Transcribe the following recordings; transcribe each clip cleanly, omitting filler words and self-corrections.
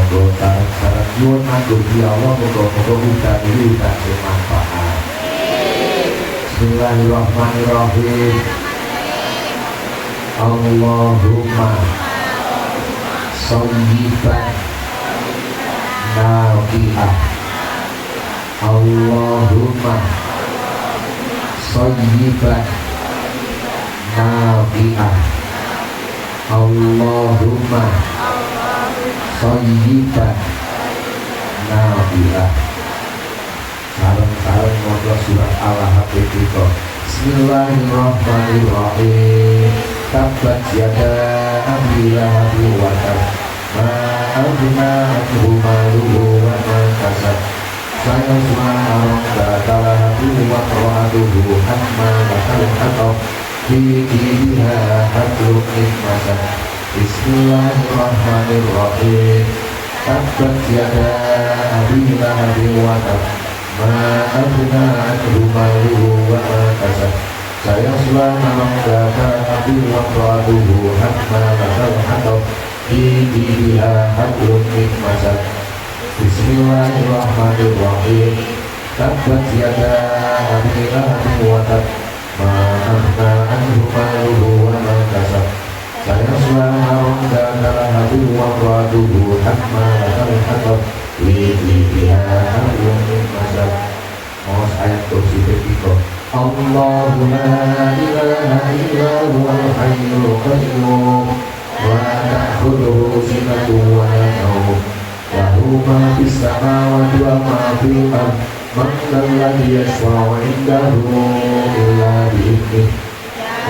monggo sareng nyuwun matur ya Allah muga-muga udan iki udan sing manfaat. Bismillahirrahmanirrahim. Allahumma shayyiban nafi'ah. Allahumma shayyiban nafi'ah. Allahumma shayyiban nafi'ah. Sareng-sareng maca surat Al-Ahqaf kita. Bismillahirrahmanirrahim. Tabbat yada Abi Lahab wa tab. Ma aghna anhu maluhu wa ma kasab. Sayasla naran lahu wa qawatuhu hamma wa fi jidiha hablum min masad. Bismillahirrahmanirrahim. Tabbat yada Abi Lahab wa tab. Ma aghna anhu maluhu wa ma kasab. Sayasla naran lahu wa qawatuhu hamma wa fi jidiha hablum min masad. Bismillahirrahmanirrahim. Tabbat yada Abi Lahab wa tab. Ma aghna anhu maluhu wa ma kasab. Sayasla naran lahu wa qawatuhu hamma wa fi jidiha hablum min masad. Maos ayat kursi ketiga. Allahu la ilaha illa huwal hayyul qayyum wa la ta'khudhuhu sinatun wa la nawm. Lahu ma fis samawati wa ma fil ardh. Man dzalladzi yashfa'u 'indahu illa bi'idhnihi.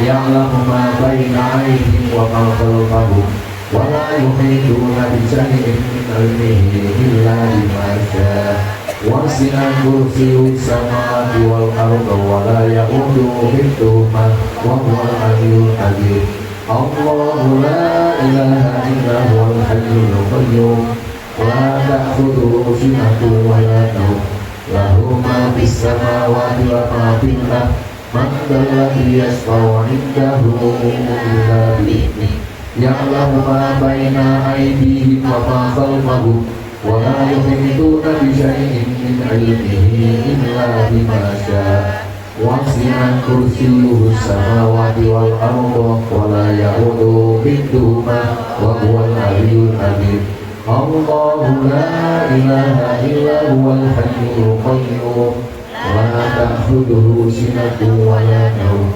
Ya'lamu ma baina aydihim wa ma khalfahum wa la yuhituna bi shay'in min 'ilmihi illa bima syaa. Wasi'a kursiyyuhu samawati wal ardha wa la ya'uduhu hifdhuhuma wa huwal 'aliyyul 'azim. Allahu la ilaha illa huwal hayyul qayyum la ta'khudhuhu sinatun wa la nawm. Lahu ma fis samawati wa ma fil ardh. Man dzalladzi yashfa'u 'indahu illa bi'idhnihi. Ya'lamu ma baina aydihim wa ma khalfahum wa la yuhituna bi syai'in min 'ilmihi illa bima syaa. Wasi'a kursiyyuhu samawati wal ardha wa la ya'uduhu hifdhuhuma wa huwal 'aliyyul 'azim. Allahu la ilaha illa huwal hayyul qayyum la ta'khudhuhu sinatun wa la nawm.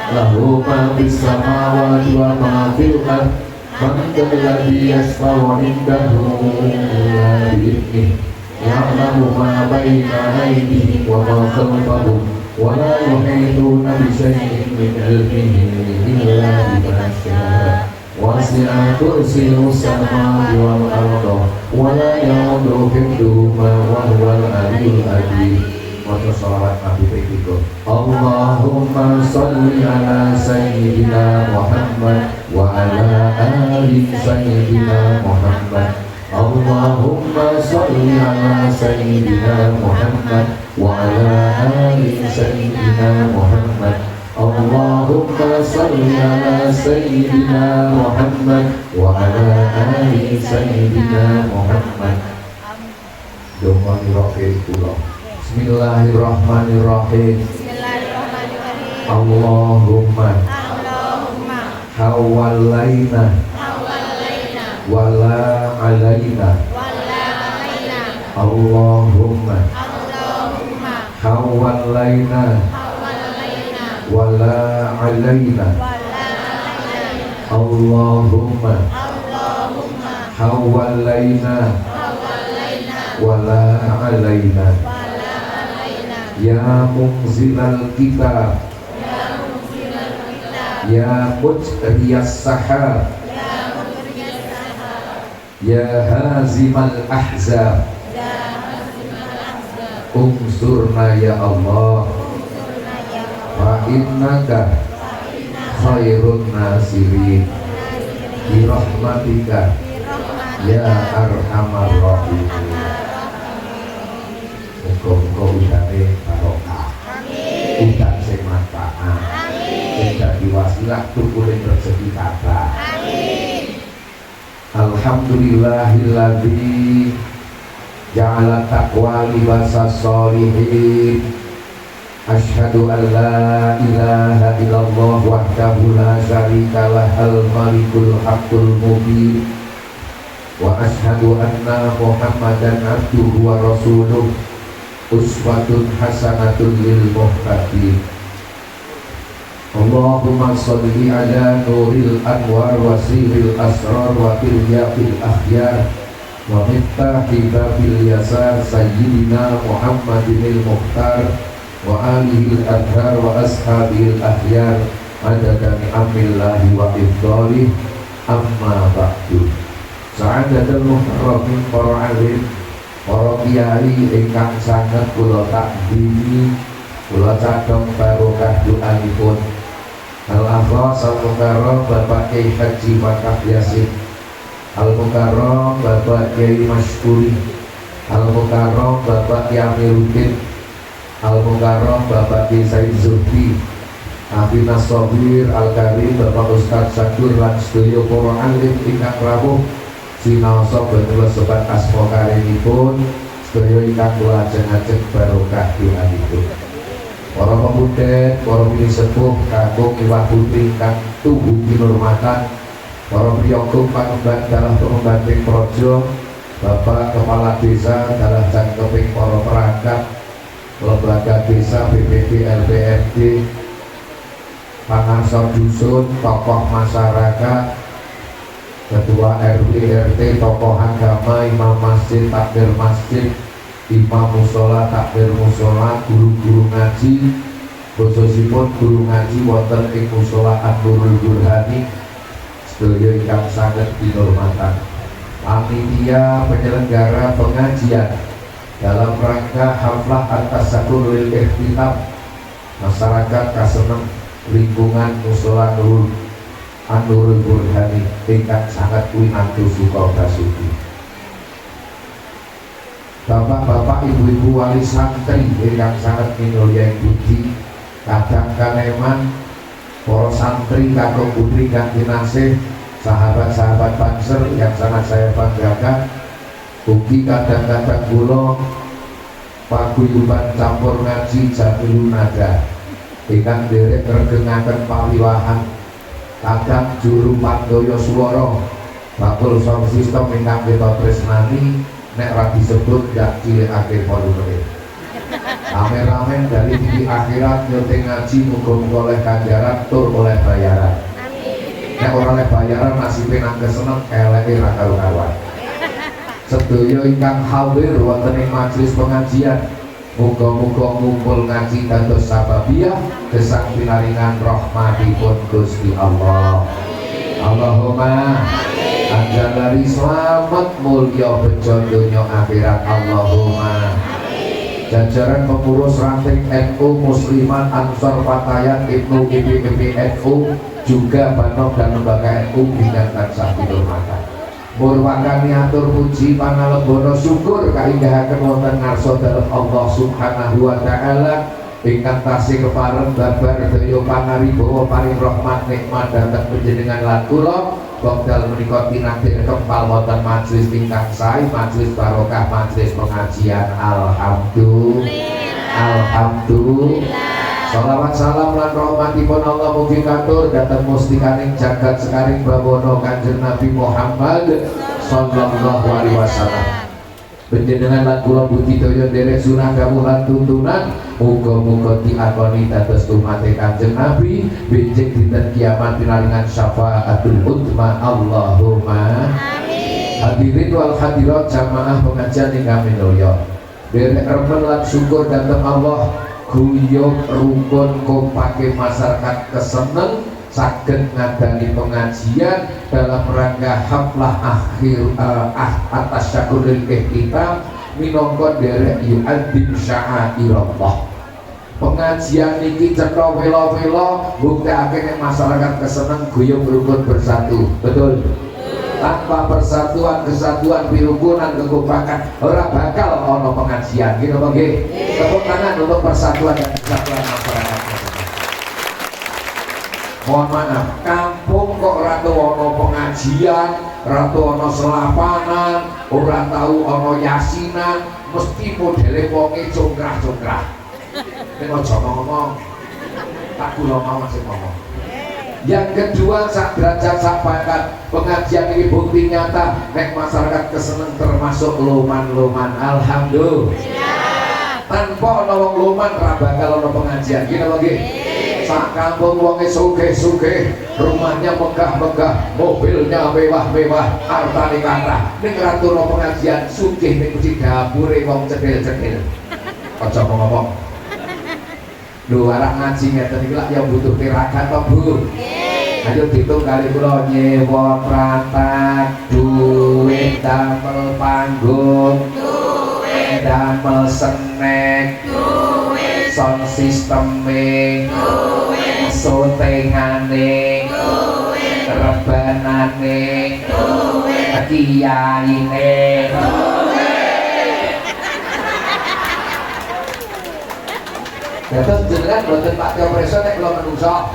Lahu ma fis samawati wa ma fil ardh. Man dzalladzi yashfa'u 'indahu illa bi'idhnihi. Ya'lamu ma baina aydihim wa ma khalfahum wa la yuhituna bi syai'in min 'ilmihi illa bima syaa. Wasi'a kursiyyuhu samawati wal ardha wa la ya'uduhu hifdhuhuma wa huwal 'aliyyul 'azim. Maca shalawat Nabi ketiga. Allahumma sholli ala sayyidina Muhammad wa ala ali sayyidina Muhammad. Allahumma sholli ala sayyidina Muhammad wa ala ali sayyidina Muhammad. Allahumma sholli ala sayyidina Muhammad wa ala ali sayyidina Muhammad. Bismillahirrahmanirrahim. Allahumma hawalaina wala alaina. Allahumma hawalaina wala alaina. Allahumma hawalaina wala alaina. Ya munzilal kitab, ya mujriyas sahab, ya hazimal ahzab, unsurna ya Allah, fa innaka khairun nasirin, bi rahmatika ya arhamar rahimin. Muga-muga udane barokah, udan sing manfaat, sing dadi wasilah tukuling rezeki kathah. Alhamdulillahilladzi ja'ala taqwa libasas sholihin. Asyhadu an la ilaha illallah wahdahu la syarika lahul malikul haqqul mubin. Wa asyhadu anna Muhammadan abduhu wa rasuluh uswatun hasanatun lil muhtadin. Allahumma sholli ala nuril anwar wa sirril asrar wa tiryaqil akhyar wa miftahi babil yasar sayyidina Muhammadinil mukhtar wa alihil adhar wa ashabil akhyar adada ni'amillahi wa ifdalih. Amma ba'du. Sa'adatul muhtarramin para alim, para kiai ingkang sanget kula takdimi, kula cadhong barokah doanipun Al-Afras Al-Mukarram Bapak Kiai Haji Fakah Yasin, Al-Mukarram Bapak Kiai Masyuri, Al-Mukarram Bapak Kiai Amiruddin, Al-Mukarram Bapak Kiai Said Zulfi, Afina Sobir Al-Karim Bapak Ustadz Syakur lan sedaya para alim ingkang rawuh sinaosa benula sobat asma karimipun, sedaya ingkang kula ajeng-ajeng barokah doanipun. Para pemuda, para pilih sepuh, kakung iwah putri kang tubuh kinurmatan, para priyongkung pangemban dalah pengembanting projo, Bapak Kepala Desa dalah cangkeping para perangkat lembaga desa BPD LPMD, pangarsor dusun, tokoh masyarakat, ketua RW RT, tokoh agama, imam masjid, takmir masjid, imam musola, takmir musola, guru-guru ngaji, khususipun guru ngaji wonten ing musola An-Nurul Burhani, sedaya ingkang saged kinurmatan panitia penyelenggara pengajian dalam rangka haflah at-tasyakurul ihtitam masyarakat kaseneng lingkungan musola An-Nurul Burhani ingkang sangat winantu suka basuki. Bapak-bapak, ibu-ibu wali santri yang sangat minulya budi, kadang kaneman para santri kakung putri kang kinasih, sahabat-sahabat Banser yang sangat saya banggakan, ugi kadang-kadang kula paguyuban campur ngaji Jamilun Nada ingkang derek regengaken pawiwahan, kadang juru pandaya swara bakul sound system ingkang kita tresnani. Nek ra disebut dak cilikake volumene. Rame-rame dari TV akhirat nyoting ngaji muga-muga oleh ganjaran tur oleh bayaran. Amin. Nek ora oleh bayaran nasibe nang keseneng eleke ra karu-karuan. Sedaya ingkang hadir wonten ing majelis pengajian, muga-muga ngumpul ngaji dados sababiyah gesang pinaringan rahmatipun Gusti Allah. Allahumma anjalari selamat mulya bejo donya akhirat. Allahumma. Jajaran pengurus ranting NU Muslimat Ansor Patayan Ibnu IPPP NU juga Banok dan lembaga NU bidang tansah kinurmatan. Murwakani atur puji pangalebono syukur kainggahaken wonten ngarsa dalem Allah Subhanahu wa taala ingkang tasih kepareng babar daya panaribawa paring rahmat nikmat dhateng panjenengan lan kula wekdal menika tinadyan kempal wonten majelis ingkang sae, majelis barokah, majelis pengajian. Alhamdulillah. Shalawat salam lan rahmatipun Allah mugi katur dhateng mustikaning jagat sekaring bawana Kanjeng Nabi Muhammad sallallahu alaihi wasallam. Panjenengan lan kula budidaya nderek sunah dawuh lan tuntunan muga-muga diakoni dados umate Kanjeng Nabi benjing dinten kiamat pinaringan syafaatul utma. Allahumma amin. Hadirin wal hadirat jamaah pengajian ingkang minulya, nderek remen lan syukur dhateng Allah guyub rukun kompake masyarakat keseneng saged ngadani pengajian dalam rangka haflah akhir atas syakuril ihtitam minangka derek yu'adzim sya'airallah. Pengajian niki cetha wela-wela mbuktekake nek masyarakat keseneng guyub rukun bersatu. Betul? Tanpa persatuan, kesatuan, pirukunan, kekompakan ora bakal ono pengajian. Gitu apa nggih? Tepuk tangan untuk persatuan dan kesatuan masyarakat. Mohon maaf, kampung kok ora ono pengajian, ratu ana selapanan, ora tau ana yasinan, mesti modele wonge congkrah-congkrah. Nek aja ngomong, tak kula mawon sing ngomong. Yang kedua, sak derajat sak pangkat pengajian ini bukti nyata nek masyarakat keseneng termasuk loman-loman. Alhamdulillah. Tanpa ana wong loman ra bakal ana pengajian. Gini lagi. Sak kampung wonge sugih-sugih, rumahnya megah-megah, mobilnya mewah-mewah, hartane kathah. Ning ra turu pengajian sugih ning mesti dapure wong cedhil-cedhil. Aja ngomong. Lho arek ngaji ngeten iki lak ya butuh tirakat to, Bu. Ayo ditung kali kula nyewa pratap, duit damel panggung, duit damel senek, duit sound systeme, duit syutingane, duit rebanane, duit kiyaine, ya terus jenengan boten Pak Tio Preso nek kula menungso.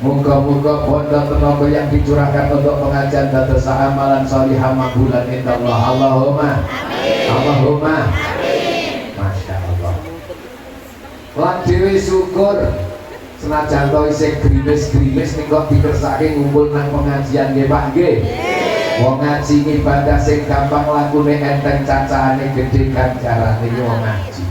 Muga-muga pondok tenaga yang dicurahkan untuk pengajian dados amalan sholihah makbulan indallah. Allahumma amin. Allahumma amin. Masya Allah. Lan dhewe syukur senajan to isih grimis-grimis ning kok dikersake ngumpul nang pengajian nggih Pak nggih. Wong ngaji ibadah sing gampang lakune enteng cacahane gedhe ganjarane wong ngaji.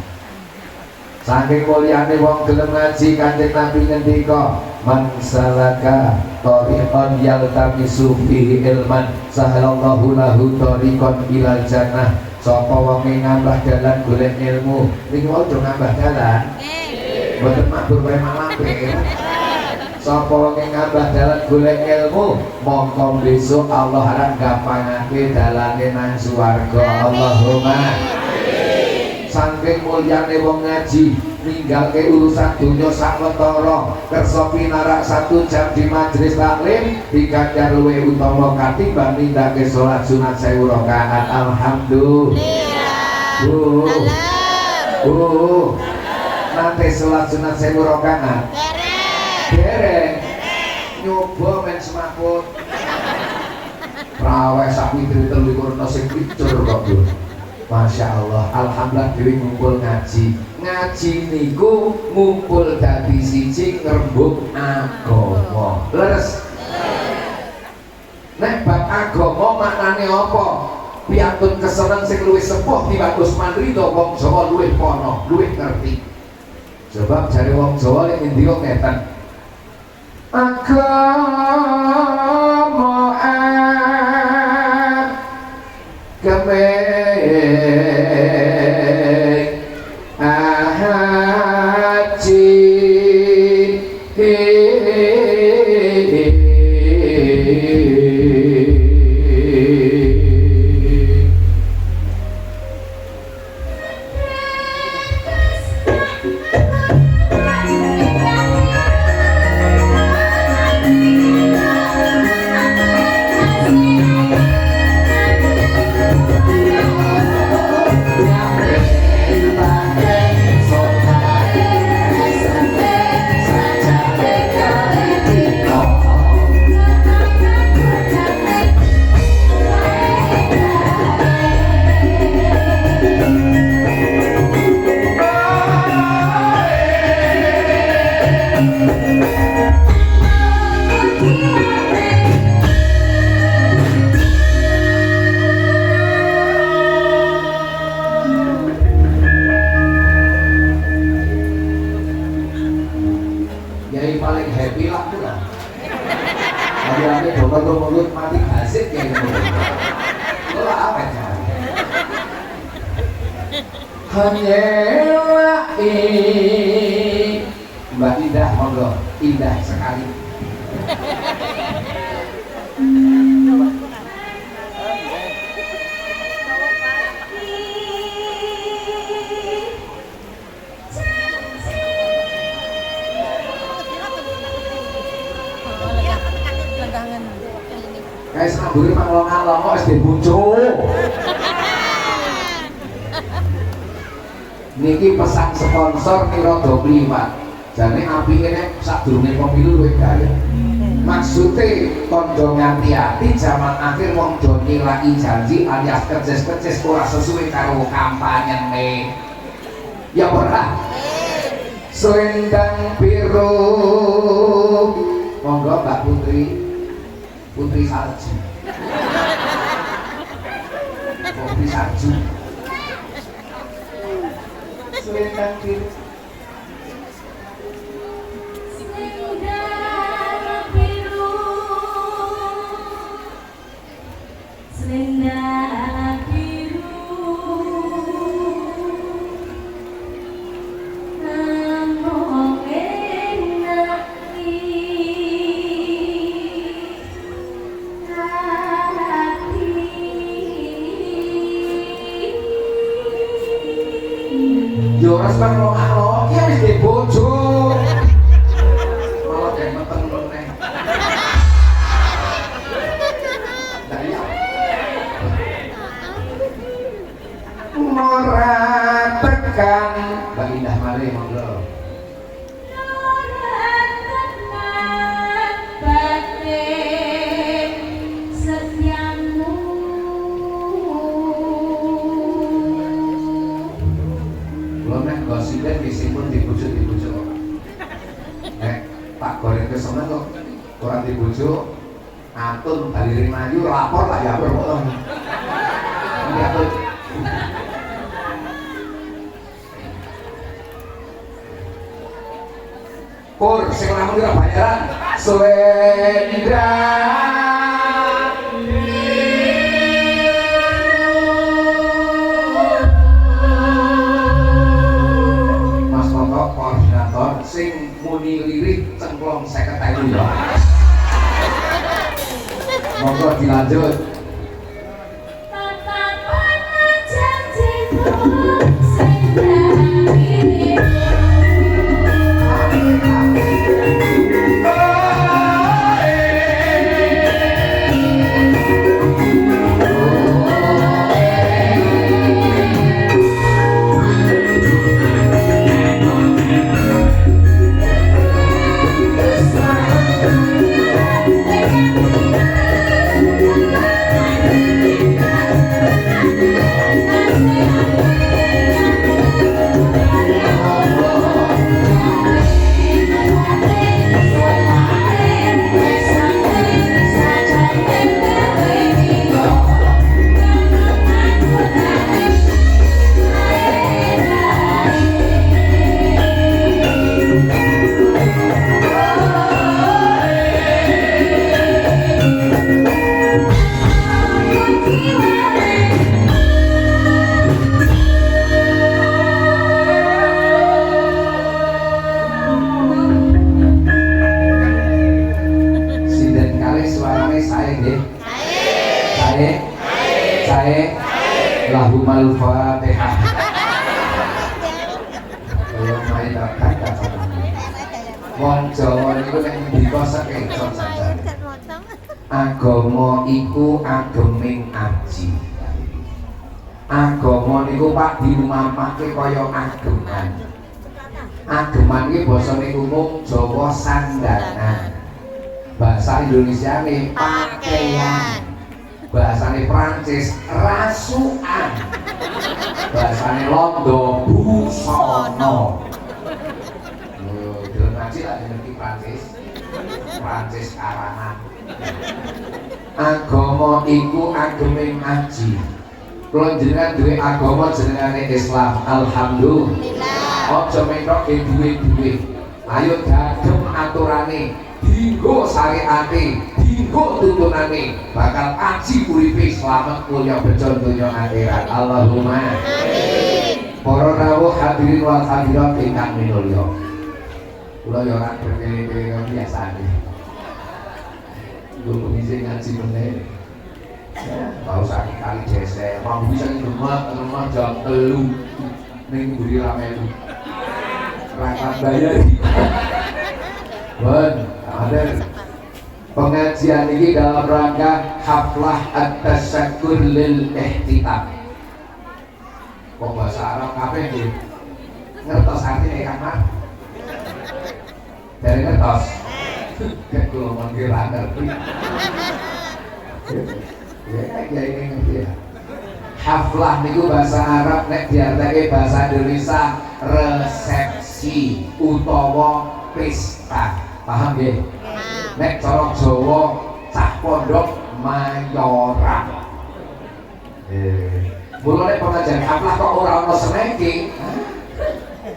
Saking mulyane wong gelem ngaji Kanjeng Nabi ngendika, "Man salaka thariqan yaltamisu fihi ilman, sahalallahu lahu thariqan ilal jannah." Sapa wong ngambah dalan golek ilmu, niku aja ngambah dalan. Mboten mabur wae malampir. Sapa wong ngambah dalan golek ilmu, mongko besok Allah arep gampangake dalane nang swarga. Allahumma amin. Saking mulyane wong ngaji, ninggalke urusan dunya sawetara, kersa pinarak 1 jam di majelis taklim diganjar luwih utama katimbang nindakake salat sunat 1000 rakaat. Alhamdulillah. Nanti salat sunat 1000 rakaat. Dereng nyoba men semaput raweh sak witri 23 sing picur kok Bu. Masya Allah, alhamdulillah dhewe ngumpul ngaji. Ngaji niku ngumpul dadi siji ngrembug agama. Leres. Nek bab agama maknane apa? Piantun keseneng sing luwih sepuh diwados manrido wong Jawa luwih pono, luwih ngerti. Sebab jare wong Jawa nek ngendi kok ngeten. Agama agame ahaji Mbak Indah, monggo, indah sekali. Kayak senamburi manglong-ngalong kok SD muncul. Niki pesan sponsor nih rada kliwat. Jane apike nek sadurunge pemilu luwih gaya. Maksudnya kondo ngati-hati zaman akhir wong do nilai janji alias kejes-kejes ora sesuai karo kampanye nih ya ora selendang biru monggo Mbak Putri Salju Putri Salju selendang biru selendang biru namong enak hati yo ora semang lo iki wis di bojo malah kayak meteng meneh ora tekan Mbak Indah mari monggo ora tekan batin setiamu lho nek gosipnya disimpen dibujuk nek Pak Goreng kesana kok orang dibujuk atun bali Mayu lapor lah ya kok ini atun Pur, sing lamun kira bayaran selendang Mas Toto koordinator sing muni lirik cemplong 50.000 ya monggo dilanjut tatapan janjimu selendang biru lahumul fatihah kalau main dapat wong Jawa niku nek ndika sekecot saja agama iku ageming aji agama niku Pak diumpamake kaya ageman ageman iki basane umum Jawa sandangan bahasa Indonesiane pakaian bahasane Prancis rasukan bahasane Londo busana lho ngaji lah ngerti Prancis karangan agama iku ageming aji kula jenengan duwe agama jenengane Islam alhamdulillah aja mentok ge duwe-duwe ayo dagem aturane dinggo syariate dinggo tuntunane bakal aji uripe slamet mulya bejo donya akhirat Allahumma amin para rawuh hadirin wal hadirat ingkang minulya kula yo ora berkele-kele biasane nggo bisa ngaji meneh ya tau sakit kali desa mau bisa rumah jam 3 ning mburi ramelu rakat bayar bon ada pengajian ini dalam rangka haflah at-tasakkur lil ihtitab kok bahasa Arab kabeh nggih ngertos artine Kang Mat dari ngertos Kayak kula mangke ra ngerti. Ya kiai ini ngerti ya. Haflah niku bahasa Arab nek diartike bahasa Indonesia resepsi utawa pesta. Paham nggih? Nek cara Jawa cah pondok mayoran. Mulane pengajian haflah kok ora ono snacking.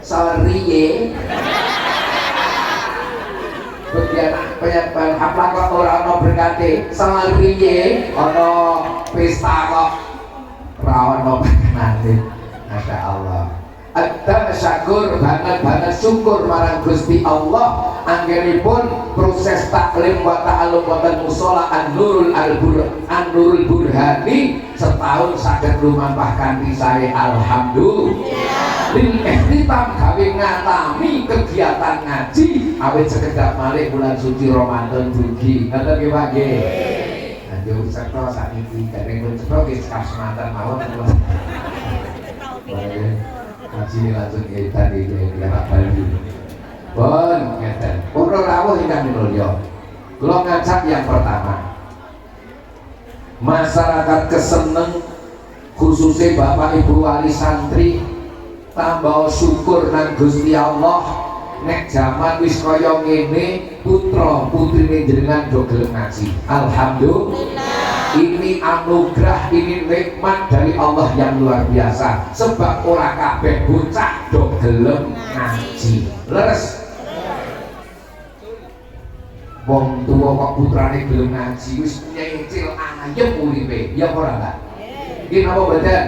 Sorry ye. Penyampaian haflah kok ora ono berkati. Sorry ye. Ono pesta kok ora ono berkati. Masya Allah. Ada syakur banget syukur marang Gusti Allah anggenipun proses taklim wa ta'alum wa musola an-nurul burhani setahun saged lumampah kanthi sae alhamdulillah. Lil ihtitam gawe ngatami kegiatan ngaji awit sekedap malih bulan suci Ramadan dugi. Ngoten nggih Pak nggih. Nah, yo serta sakniki dereng pun cetha nggih kasmatan mawon. Ngaji langsung kita di daerah Bali. Bon, ngeten. Para rawuh ingkang mulya. Kula ngajak yang pertama. Masyarakat keseneng khususnya Bapak Ibu wali santri tambah syukur nang Gusti Allah nek jaman wis kaya ngene putra putrine jenengan do gelem ngaji. Alhamdulillah. Ini anugerah, ini nikmat dari Allah yang luar biasa. Sebab ora kabeh bocah do gelem ngaji. Leres. Wong tuwa kok putrane gelem ngaji wis nyicil ayem uripe. Ya ora ta? Nggih napa mboten?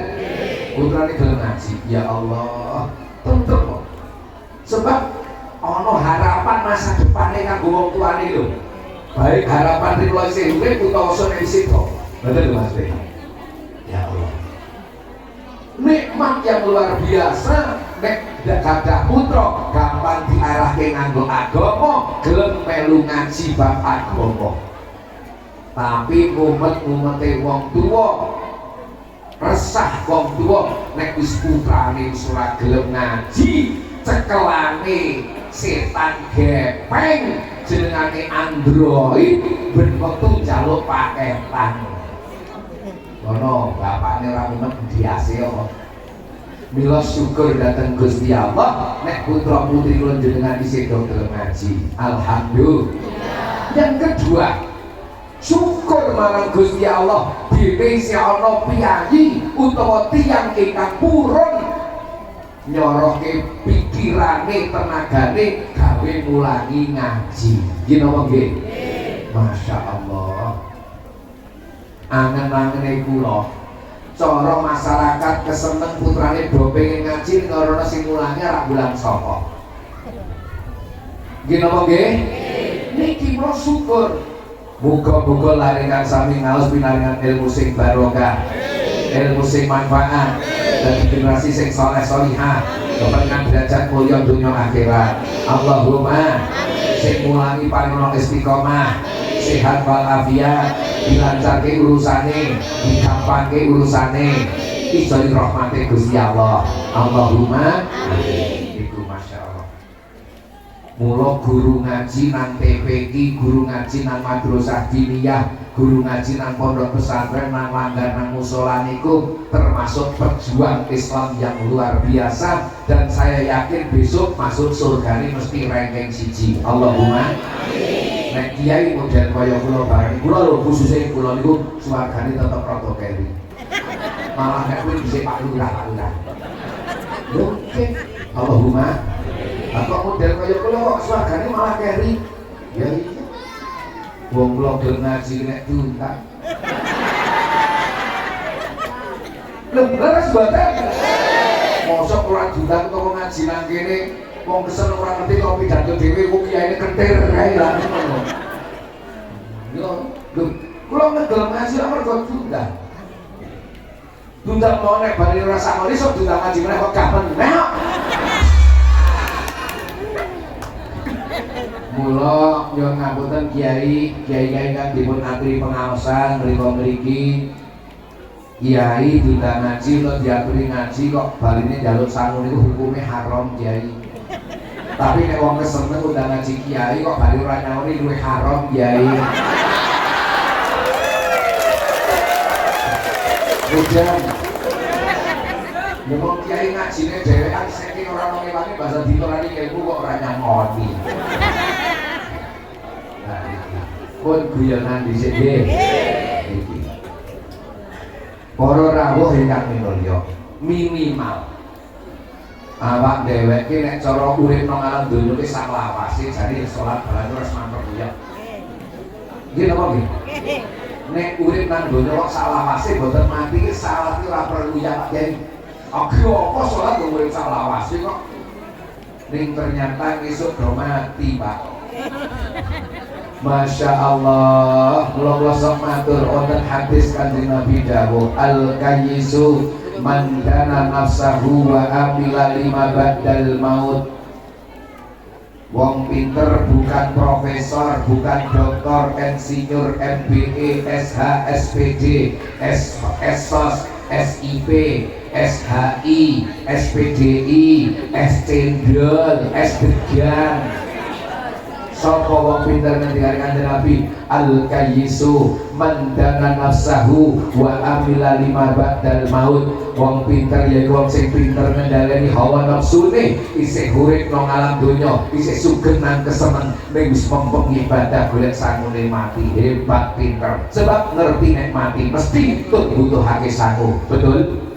Putrane gelem ngaji. Ya Allah, tentrem kok. Sebab ana harapan masa depane kanggo wong tuane lho. Baik harapan rikala isih urip utawa sone isih to. Betul Mas Bey. Ya Allah. Nikmat yang luar biasa nek gadah putra gampang diarahke nganggo agama, gelem melu ngaji bab agama. Tapi mumet-mumete wong tuwa resah wong tuwa nek wis putrane wis ora gelem ngaji, cekelane setan gepeng jenengane android ben wektu njaluk paketan. Ono bapakne ra mumet diase kok. Mila syukur dateng Gusti Allah nek putra putri kula jenengan isih do gelem ngaji. Alhamdulillah. Yang kedua, syukur marang Gusti Allah dene isih ana piyayi utawa tiyang ingkang purun nyoroke pikirane tenagane gawe mulangi ngaji. Nggih napa nggih? Masya Allah. Angen-angene kula cara masyarakat keseneng putrane do pengen ngaji karena sing mulangi ora bulan sapa. Nggih napa nggih? Niki kula syukur. Muga-muga laringan sami ngaos pinaringan ilmu sing barokah, ilmu sing manfaat, dan generasi sing saleh salihah, kepengen derajat mulia dunia akhirat. Allahumma sing mulangi paringono istiqomah, sehat walafiat, dilancarke urusane, digampangke urusane, iso dirahmati Gusti Allah. Allahumma amin. Iku Masya Allah. Mula guru ngaji nang TPQ, guru ngaji nang madrasah diniyah, guru ngaji nang pondok pesantren, nang langgar, nang musola niku termasuk pejuang Islam yang luar biasa, dan saya yakin besok masuk surga ini mesti ranking 1. Allahumma amin. Nek kiai model kaya kula bareng kula lho khususnya kula niku swargane tetep rada keri. Malah nek kuwi bisa Pak Lurah. Oke. Allahumma. Atau model kaya kula kok swargane malah keri. Ya iya. Wong kula gelem ngaji nek tuntak. Lho, leres mboten? Mosok ora diundang kok ngaji nang kene. Wong kesel ora ngerti kok pidato dhewe kok kiyaine kentir kae lah ngono. Yo, lho, kula ngegelem ngaji ora mergo diundang. Diundang mau nek bali ora sakmene sok diundang ngaji meneh kok gak meneh. Mula nyuwun ngapunten kiai kang dipun aturi pengaosan mriki kiai diundang ngaji lo diaturi ngaji kok baline njaluk sangu niku hukume haram kiai. Tapi nek wong keseneng undang ngaji kiai kok bali ora nyauri luwih haram kiai. Hujan. Ya wong kiai ngajine dhewean saking ora ono ngewangi bahasa ditorani ilmu kok ora nyamoni. Nah iki. Pun guyonan dhisik nggih. Iki. Para rawuh ingkang minulya, minimal awak dhewek ki nek cara urip nang alam donya ki sak lawase jare salat barang terus mantep ya. Nggih napa nggih? Nek urip nang donya kok sak lawase boten mati ki salat ki ora perlu ya Pak Yai. Aku apa salat kok urip sak lawase kok. Ning ternyata esuk do mati, Pak. Masya Allah, kula sok matur wonten hadis Kanjeng Nabi dawuh al-kayyisu man kana nafsahu wa amila lima ba'dal maut. Wong pinter bukan profesor, bukan doktor, insinyur, MBA, SH, SPD, SOS, SIP, SHI, SPDI, SCendol, SDegan. Sapa wong pinter ngendikane Kanjeng Nabi al-kayyisu man dana nafsahu wa amila lima ba'dal maut. Wong pinter yaiku wong sing pinter ngendhaleni hawa nafsune, isih urip nang alam donya, isih sugeng nang keseneng ning wis mempeng ibadah golek sangune mati. Hebat pinter. Sebab ngerti nek mati mesti tut butuhake sangu. Betul?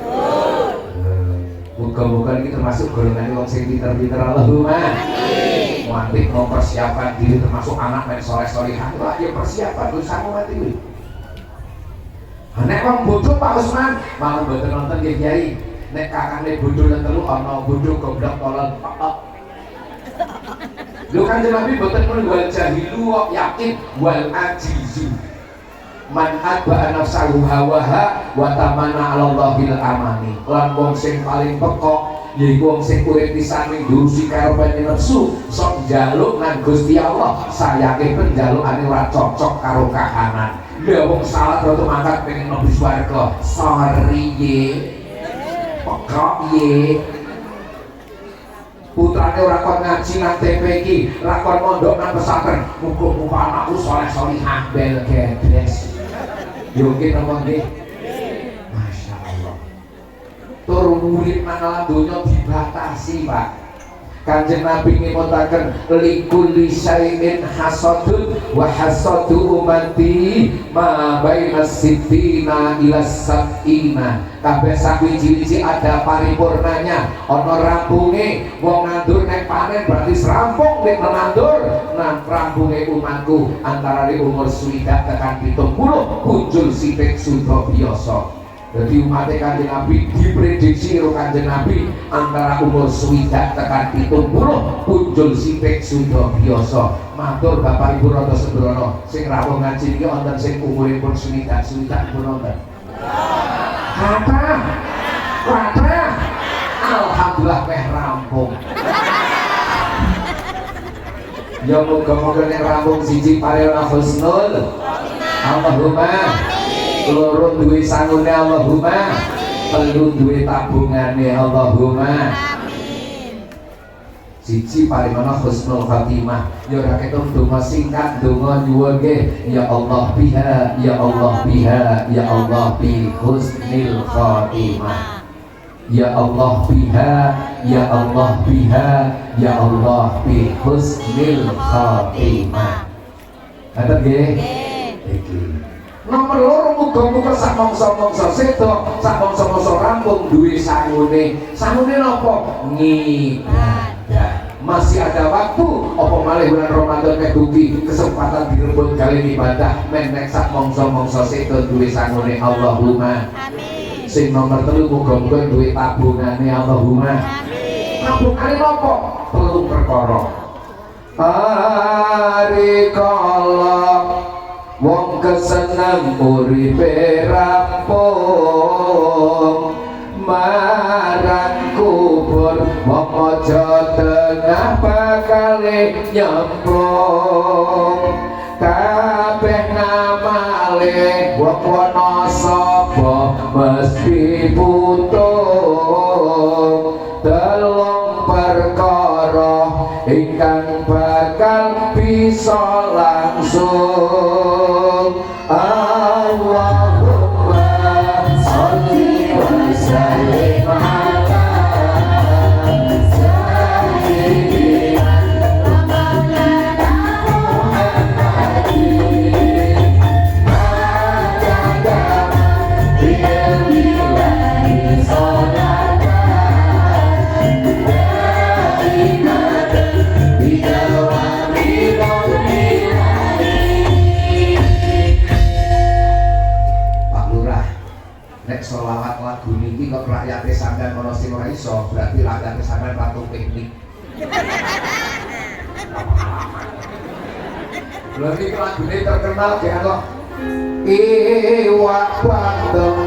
Muga-muga ini termasuk golongan wong sing pinter-pinter. Allahumma mati mempersiapkan diri termasuk anak yang soleh-solehah. Wah, ya persiapan usaha mati kuwi. Nek wong bodoh Pak Usman malah mboten nonton nggih Kiai. Nek kakane bodoh lan telu ana bodoh goblok tolol. Lho Kanjeng Nabi mboten pun wal jahilu yakin wal ajizu. Man atba'a nafsahu hawaha wa tamanna 'ala Allahil amani. Lan wong sing paling pekok yaiku wong sing urip pisan ning durusi karepane nafsu, sok njaluk nang Gusti Allah, sayake penjalukane ora cocok karo kahanan. Lha wong salat rada mangkat pengen mlebu swarga, sorry ye. Pekok ye. Putrane ora kon ngaji nang TP iki, ora kon mondok nang pesantren. Muga-muga anakku saleh-salihah bel gedhes. Yo ki napa nggih? Masya Allah. Tur urip nang alam donya dibatasi, Pak. Kanjeng Nabi ngimutaken likulli syai'in hasadun wa hasadu ummati ma baina sittina ila sab'ina. Kabeh sawiji-wiji ada paripurnanya, ana rampunge. Wong nandur nek panen berarti serampung nek menandur. Nang rampunge umatku antarane umur 60 tekan 70 kunjul sithik suda biasa. Jadi umatnya Kanjeng Nabi diprediksi karo Kanjeng Nabi antara umur 60 tekan 70 kunjul sithik suda biasa. Matur Bapak Ibu Rada Sedrono sing rawuh ngaji iki wonten sing umuripun 60 pun wonten. Kata alhamdulillah meh rampung. Ya muga-muga nek rampung siji paring husnul. Allahumma loro duwe sangune Allahumma, telu duwe tabungane Allahumma. Siji paling ana husnul khatimah. Ya ora ketok donga singkat, donga nyuwun nggih. Ya Allah biha, ya Allah biha, ya Allah bi husnil khatimah. Ya Allah biha, ya Allah biha, ya Allah bi husnil khatimah. Ngaten nggih? Iki. Nomor loro muga-muga sak mangsa-mangsa sedo, sak mangsa-mangsa rampung duwe sangune. Sangune napa? Ngibadah. Masih ada waktu apa malih bulan Ramadan nek dugi kesempatan direbut kali ibadah men nek sak mangsa-mangsa sedo duwe sangune Allahumma. Amin. Sing nomor 3 muga-muga duwe tabungane Allahumma. Amin. Tabungane napa? Perlu perkara. Ari kala wong keseneng uripe rampung marang kubur wong aja tengah bakale nyemplung kabeh ngamale wong ana sapa mesti butuh telung perkara sallim ala sayyidina wa maulana Muhammadin madadama billahi sholatan daimatan bidawami Pak Lurah, nek sholawat lagu niki kok rakyate sampean ana sing ora iso, berarti rakyate sampean patu piknik. Lha iki lagune terkenal ge kok. Iwak bandeng,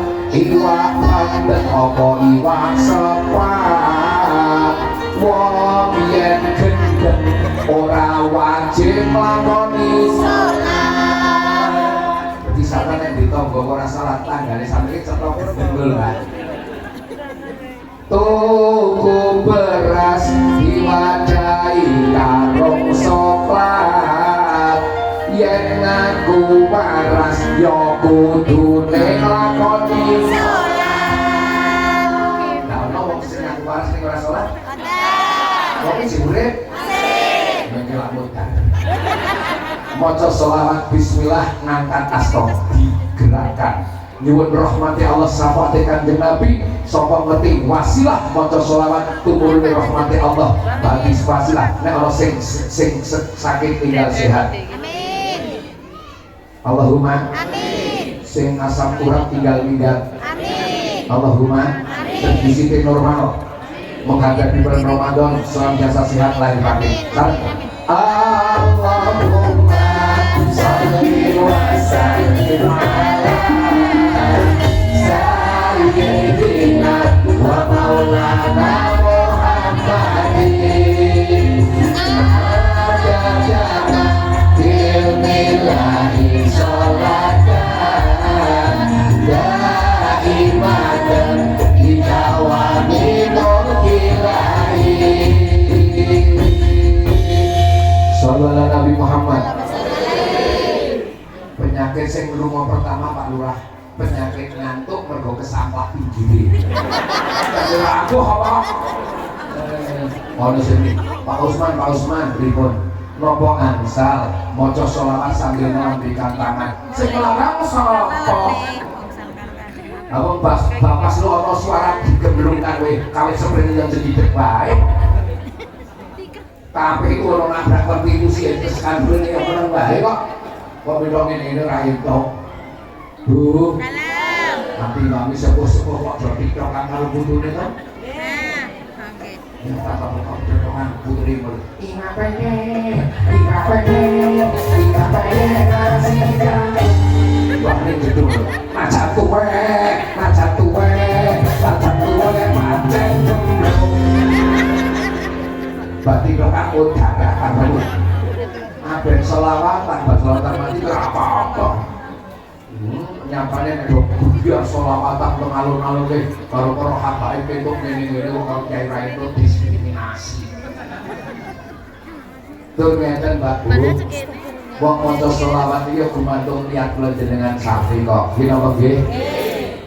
apa iwak sepat. Wong yen gendeng ora wajib nglakoni salat. Dadi sampeyan nek ditangga ora salat tanggane sampeyan cetok bendel kan. Tuku beras diwadahi karung soklat. Yen ngaku waras ya kudune nglakoni salat. Nah, ono wong sing ngaku waras ning ora salat? Wong iki urip? Asik. Mengelak mutan. Maca selawat bismillah ngangkat asta digerakkan. Nyuwun rahmati Allah syafaate Kanjeng Nabi sapa ngerti wasilah maca selawat tumurune rahmati Allah bagi wasilah nek ana sing sakit tinggal sehat. Amin. Allahumma amin. Sing asam urat tinggal minggat. Amin. Allahumma amin. Disiplin normal. Menghadapi bulan Ramadan senantiasa sehat lahir batin. Allahumma sholli wa sallim ala sayyidina wa maulana Muhammadin adadana bilmillahi sholatan daimatan bidawami Sallallahu Nabi Muhammad. Penyakit sing rumah pertama Pak Lurah, penyakit ngantuk mergo kesampah pinggire. Aku apa? Ono sini Pak Usman pripun? Nopo angsal maca selawat sambil ngambilkan tangan. Sing larang sapa? Abang bapak lu ono suara digemblungkan kawit seperti yang jadi baik. Tapi itu orang nabrak konstitusi itu sekarang ini yang orang baik kok. Kok bidongin ini rahim toh. Bu, nanti kami sepuh-sepuh kok jadi dokan kalau butuhnya toh. Ya, tak apa-apa dokan putri mulu. Ingat pengen kasih jalan. Wah ini gitu loh. Macam tuwe, macam berarti kok aku dadakan dulu aben selawatan mati apa-apa nyapanya nek biar selawatan pengalun-alun deh karo habaib itu ngene-ngene kok kiai ra itu diskriminasi tur ngeten Mbak Bu wong maca selawat iki gumantung niat kula jenengan safi kok kinapa nggih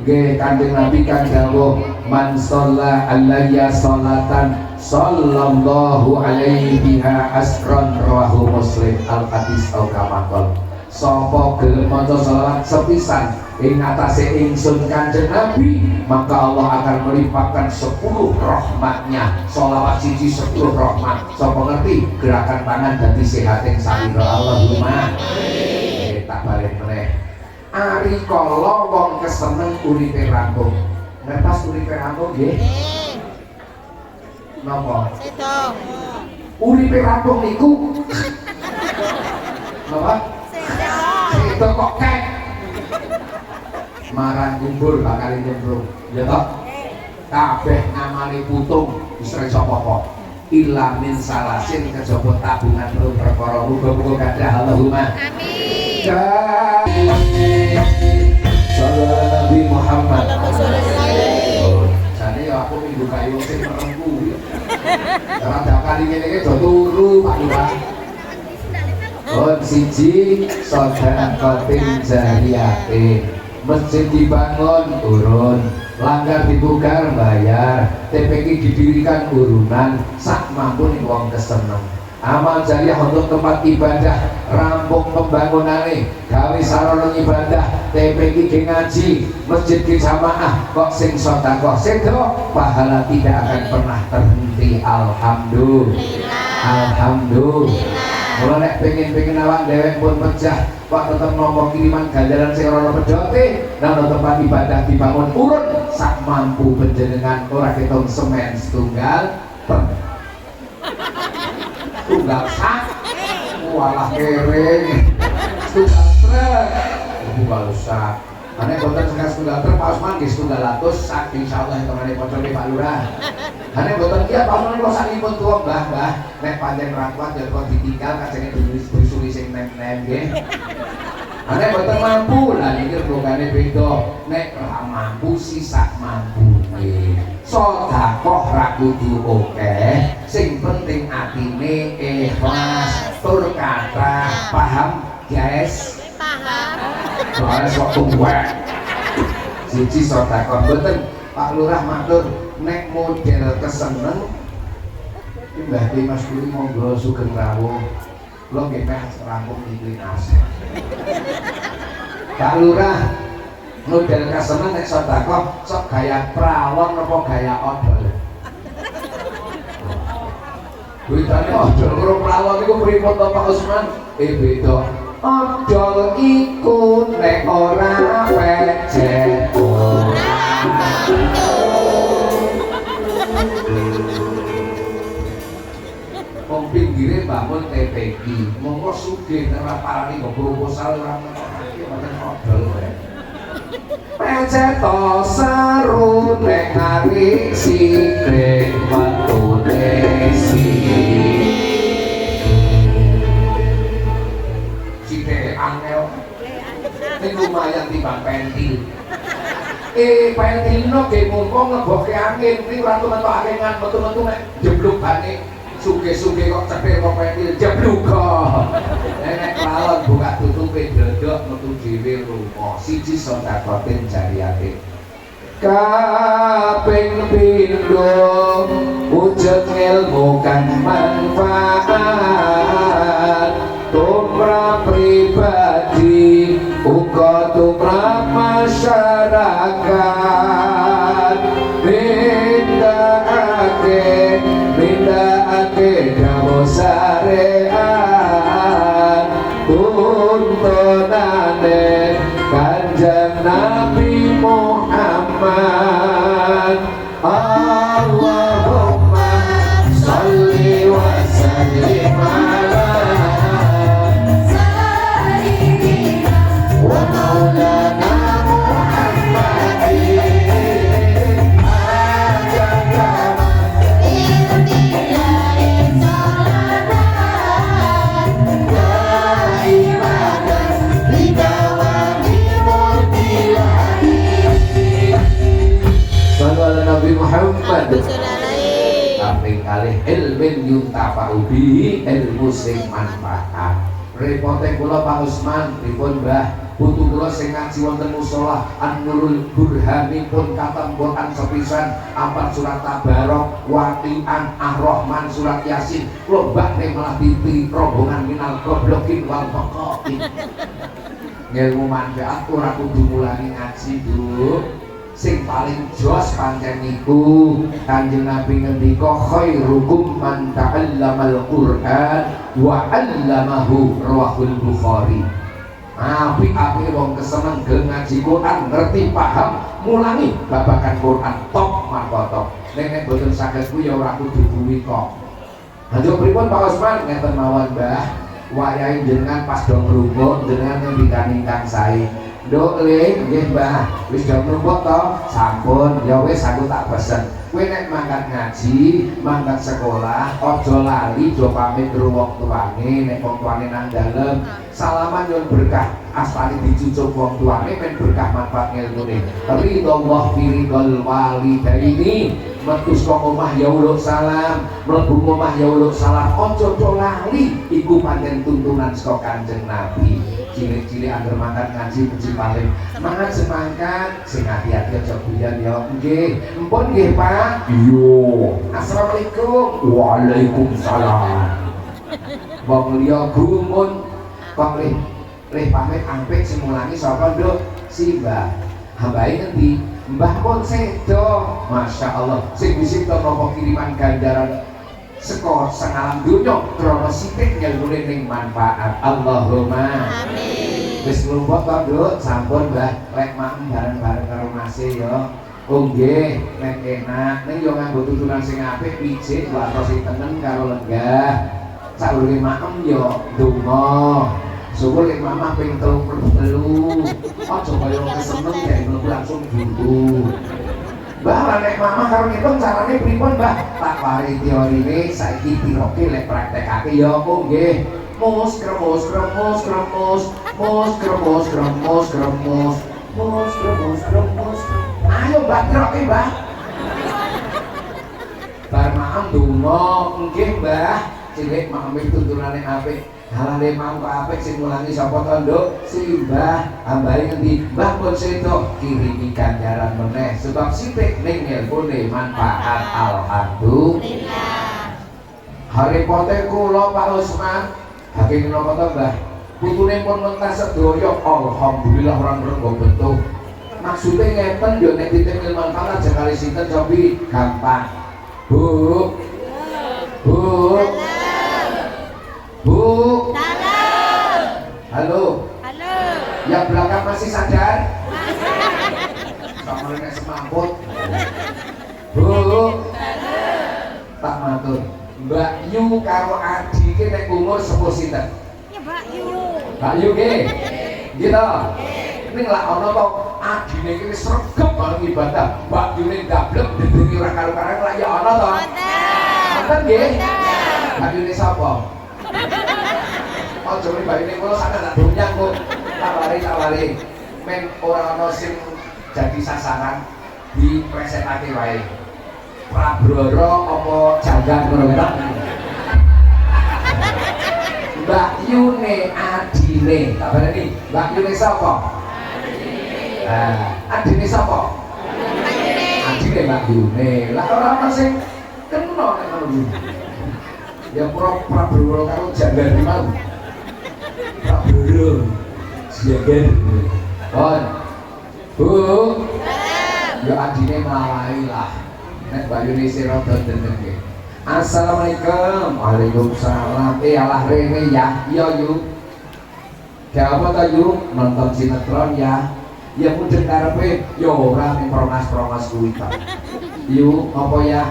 nggih Kanjeng Nabi kan dawuh man shalla alayya sholatan sallallahu alaihi biha asron rawahu Muslim al-hadis au kamakol. Sapa gelem maca selawat sepisan ing atase ingsun Kanjeng Nabi maka Allah akan melimpahkan 10 rahmatnya. Selawat siji 10 rahmat. Sapa ngerti gerakan tangan dadi sehat ing salira Allahumma amin. Tak balik meneh ari kala wong keseneng uripe rampung nek pas uripe rampung nggih napa? Seto. Uripe rampung niku. Napa? Seto. Seto kok kek. Marang kumpul bakal nyemplung. Ya toh? Kabeh ngamali putung wis ora iso apa-apa. Illa min salasin kejaba tabungan perlu perkara muga-muga kadah Allahumma. Amin. Sallallahu Nabi Muhammad. Jane ya aku minggu kayu sing merengku. Karena tiap kali ini do turu Pak Lurah. Siji sedekatin jariyatin masjid dibangun urun, langgar ditukar bayar, TPK didirikan urunan, sak mampu nih wong keseneng. Amal jariah untuk tempat ibadah rampung pembangunane, gawe sarana ibadah, TPK ngaji, masjid jamaah, kok sing sedekah sedo, pahala tidak akan pernah terhenti. Alhamdulillah. Alhamdulillah. Mulai nek pengen awak dewek pun pecah, kok tetep nomor kiriman ganjaran sing ora pedote, nang tempat ibadah dibangun urun sak mampu panjenengan, ora ketung semen setunggal tunggal sak walah kering tunggal truk tunggal sak ane boten setunggal truk Pak Usman nggih setunggal atus sak insyaallah temane pocone Pak Lurah ane boten iya Pak Usman kok sakipun tuwa Mbah nek pancen ra kuat ya kok ditinggal kajenge disulis sing nem-nem nggih ane boten mampu lah niki rungane beda nek ra mampu sisa mampu sedekah ra kudu akeh sing penting atine ikhlas tur kathah paham guys paham soalnya sok tuwek siji sedekah mboten Pak Lurah matur nek model keseneng Mbah Dimas kuwi monggo sugeng rawuh kula nggih meh rampung ikhlas Pak Lurah model keseneng nek sedekah sok gaya prawon apa gaya odol Beritanya odol karo prawon iku pripun to Pak Usman? Beda. Odol iku nek ora wecet ora. Wong pinggire bangun TPK, monggo sugih ora parani nggo proposal ora meneh odol wae. Pecet to saru nek hari sikrik matune sithik angel ning lumayan timbang pentil pentilno ge mumpung ngeboke angin ning ora metu angin metu-metu nek jebluk bane suge-suge kok cedhek kok pentil jebluk kok nek kalon buka tutupe dodok metu dhewe rumah siji sedekatin jariyate kaping pindho wujud ilmu kang manfaat tumrap pribadi uga tumrap masyarakat bindakake dawuh syariat tuntunane Kanjeng Nabi Muhammad Allahumma sholli wa sallim ala sayyidina wa maulana Muhammadin ajaka intilahi salatan daimatan lidawami murtilahi sallallahu Nabi Muhammad kaping kalih ilmin yuntafa'u bihi ilmu sing manfaat repote kula Pak Usman pripun Mbah putu kula sing ngaji wonten musala An-Nurul Burhanipun katam Quran sepisan apat surat Tabarok Waqi'an Ar-Rahman surat Yasin kula bakne malah pipi rombongan minal goblokin wal baqain ngilmu manfaat ora kudu mulani ngaji Bu sing paling jos pancen niku Kanjeng Nabi ngendika khairukum man ta'allamal Qur'an wa 'allamahu rawahul Bukhari. Apik-apik wong keseneng ngaji Quran, ngerti paham, mulangi babagan Quran top marko top. Nek boten saged ku ya ora kudu kuwi kok. Hajo pripun Pak Usman ngeten mawon Mbah. Wayahe jenengan pas do ngrungok jenengan ngendikani ingkang sae. Nduk le nggih Mbah, wis do ngrungok to? Sampun, ya wis aku tak pesen. Kowe nek mangkat ngaji, mangkat sekolah, aja lali do pamit karo wong tuane nek wong tuane nang dalem. Salaman nyuwun berkah, asline dicucuk wong tuane men berkah manfaat ngilmune. Ridho Allah fi ridhol walidaini. Metu saka omah ya uluk salam, mlebu omah ya uluk salam. Aja do lali iku pancen tuntunan saka Kanjeng Nabi. cilik-cilik angger makan ngaji mesti paling mangan semangkat sing hati-hati aja guyon ya nggih empun nggih Pak iya assalamualaikum waalaikumsalam wong liya gumun kok leh pamit ampik sing mulangi sapa nduk si Mbah hambae ngendi Mbah pun sedo Masya Allah sing disipta napa kiriman ganjaran seko sengalam dunya krana sithik ngelmune ning manfaat Allahumma amin wis nglumpuk to Nduk sampun Mbah lek maem bareng-bareng karo Mas ya oh nggih nek enak ning yo nganggo tutunan sing apik pijik watos sing tengen karo lenggah saurunge maem yo donga syukur lek mamah ping 33 aja kaya wong seneng ya mlebu langsung buntu Mbah nek mamah karo ngitung carane pripun Mbah tak pari teorine saiki piroke lek praktekake ya apa nggih mus kremus kremus kremus mus kremus kremus kremus mus kremus kremus ayo Mbah piroke Mbah bar maem donga nggih Mbah cilik maem tuntunane apik halane mau kok apik sing mulangi sapa to Nduk si Mbah ambahe ngendi Mbah pun sedo kirimi ganjaran meneh sebab sithik ning ilmune manfaat alhamdulillah haripote kula Pak Usman hakim napa to Mbah putune pun mentas sedaya alhamdulillah orang renggo betul maksudnya ngeten yo nek ditemil manfaat aja kali sinten cobi gampang Bu Bu Bu. Halo. Halo. Yang belakang masih sadar? Sama nenek semaput. Bu. Tak matur. Mbak Yu karo Adi ki nek umur sepuh sinten? Ya Mbak Yu. Mbak Yu nggih. Gitu. Ning lak ana to adine iki wis sregep bareng ibadah. Mbak Yu ning gablek didiri ora karo-karo lak ya ana to? Wonten nggih. Mbak Yu sapa? Oh jare bari ning kula sak tak dunyang kok. Tak wari men ora ana sing jadi sasaran dipresetake wae. Prabrara apa janggan ngono ta? Mbak Yune adine. Tak berani. Mbak Yune sapa? Adine. Adine sapa? Adine Mbak Yune. Lah ora ana sing kena nek ngono. Ya Prabowo karo janggar di mau Prabowo janggar kon Bu ya adine malai lah nek bayune sira denden nggih assalamualaikum waalaikumsalam alah rene ya iya Yu gak apa ta Yu nonton sinetron ya ya mudeng karepe ya ora ning promas-promas kuwi ta Yu apa ya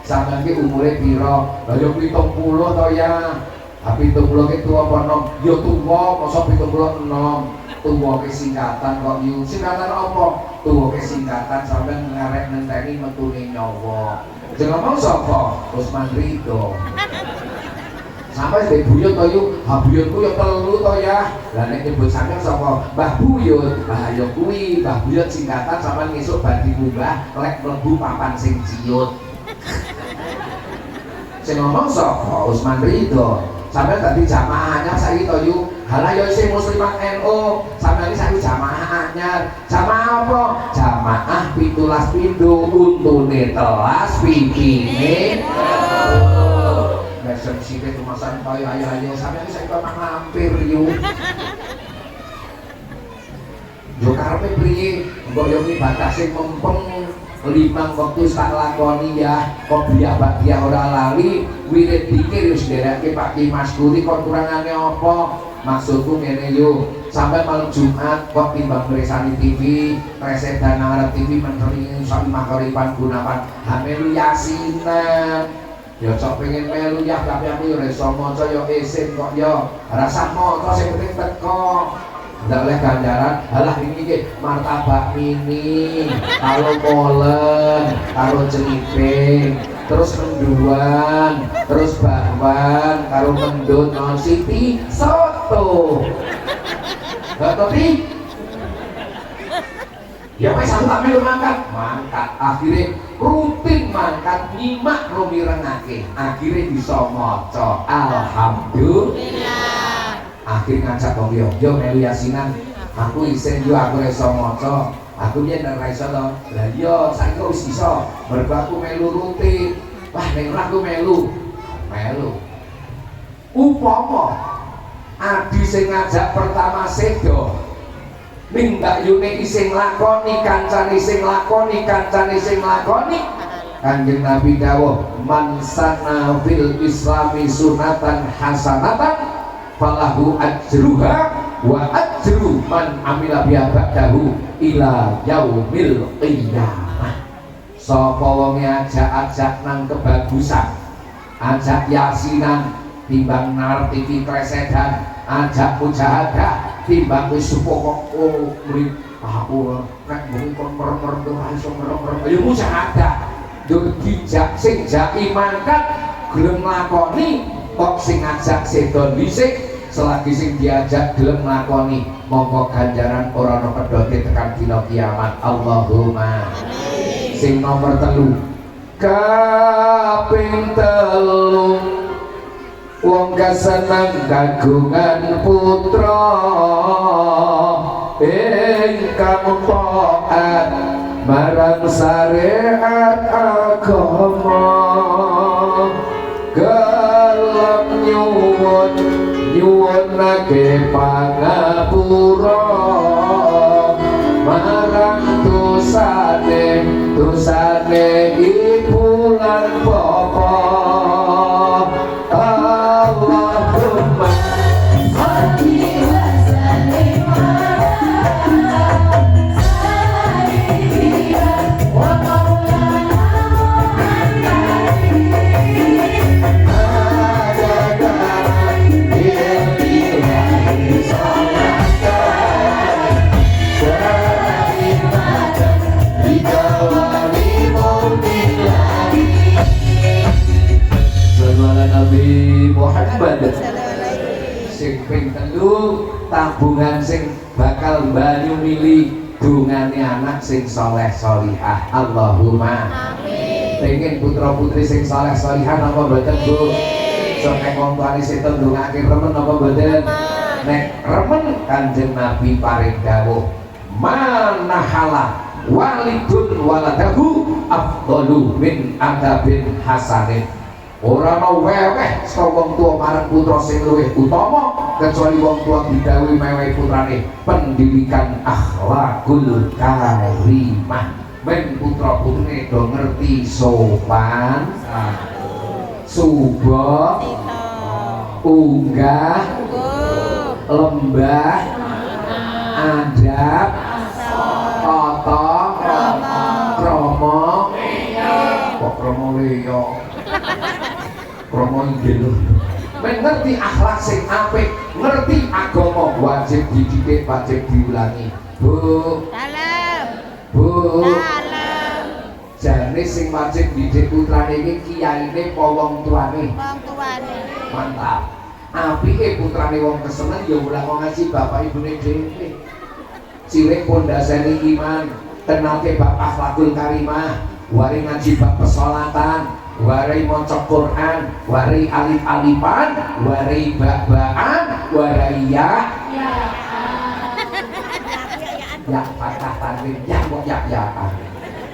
sampeyan ki umure pira? Lah yo 70 to ya. Tapi 70 ki tuwa apa nom? Yo tuwa, mosok 76. Tuwa ki singkatan kok Yu. Singkatan apa? Tuwa ki singkatan sampeyan ngarep ngenteni metune nyawa. Jangan ngomong sapa? Usman Ridho. Sampai dari buyut to Yu. Ha buyutku yo 3 to ya. Lah nek nyebut sampeyan sapa? Mbah Buyut. Lah yo kuwi Mbah Buyut singkatan sampeyan ngesuk badi munggah lek mlebu papan sing ciut. Sing ngomong sapa Usman Ridho sampai tadi jamaahnya saiki to Yu halah yo sing muslimat NU sampeyan iki saiki jamaah anyar jamaah apa jamaah 17 pindho untune telas pipine mesem sithik tumasan kaya ayo sampeyan iki saiki kok mampir Yu yo karepe priye mbok yo ibadah sing mempeng 5 waktu tak lakoni ya kok biak-biak ora lali wirid dikir wis ndereke Pak Ki Mas Guri kok kurangane apa maksudku ngene yo sampai malam Jumat kok timbang ngresani TV presedan nang TV menteri sami makaripan gunawan hamelu yasinan ya cok pengen melu ya tapi aku yo iso maca yo isin kok yo rasa maca sing penting teko ndak oleh ganjaran halah ini ke martabak mini karo molen karo celiping terus menduan terus bakwan karo mendut non siti soto gak topi ya wes aku tak melu mangkat akhirnya rutin mangkat nyimak rumirengake akhirnya bisa maca alhamdulillah akhir ngajak wong yo melu yasinan aku isin yo aku iso maca aku yen ora iso to lah iya saiki wis iso mergo aku melu rutin wah nek ora aku melu upama adi sing ngajak pertama sedo ning gak yune ising lakoni kancane sing lakoni Kanjeng Nabi dawuh man sana fil islami sunatan hasanatan falahu ajruha wa ajru man amila biha ba'dahu ila yaumil qiyamah. Sapa wong ajak nang kebagusan, ajak yasinan timbang nar TV kresedan, ajak mujahadah timbang wis supoko murid aku nek mung mer-mer ora iso mer-mer ayo mujahadah yo dijak sing jaki mangkat gelem nglakoni kok sing ngajak sedo dhisik selagi sing diajak gelem nglakoni mongko ganjaran ora ana pedote tekan dina kiamat. Allahumma amin. Sing nomor 3 kaping 3 wong kaseneng kagungan putra ingkang taat marang syariat agama gelem nyuwunake pangapura marang dosane ibu lan bapa. Allahumma sholli wa sallim ala sayyidina wa maulana Nabi Muhammad. Sing ping 3 tabungan sing bakal banyu mili dungane anak sing soleh solihah. Allahumma amin. Pengen putra putri sing soleh solihah apa mboten Bu? Sok nek wong tuane setan ndongake remen apa mboten? Nek remen Kanjeng Nabi paring dawuh manahala walidun waladahu afdalu min adabin hasanin. Ora ana weweh saka wong tuwa marang putra sing luwih utama kecuali wong tuwa didhawuhi mewehi putrane pendidikan akhlakul karimah. Men putra putrine do ngerti sopan suba unggah lembah adab tata krama kok krama liya krama inggil mengerti akhlak sing apik ngerti agama wajib dididik wajib diulangi. Bu jane sing wajib didik putrane iki kiyaine apa wong tuane? Mantap. Apike putrane wong keseneng ya ulang ngaji bapak ibune dhewe. Cilik pondasane iman, tenate bab akhlakul karimah, wari ngaji bab pesolatan, wari maca Quran, wari alif-alifan, wari bak-bakan, wari ya patah tanwin, ya.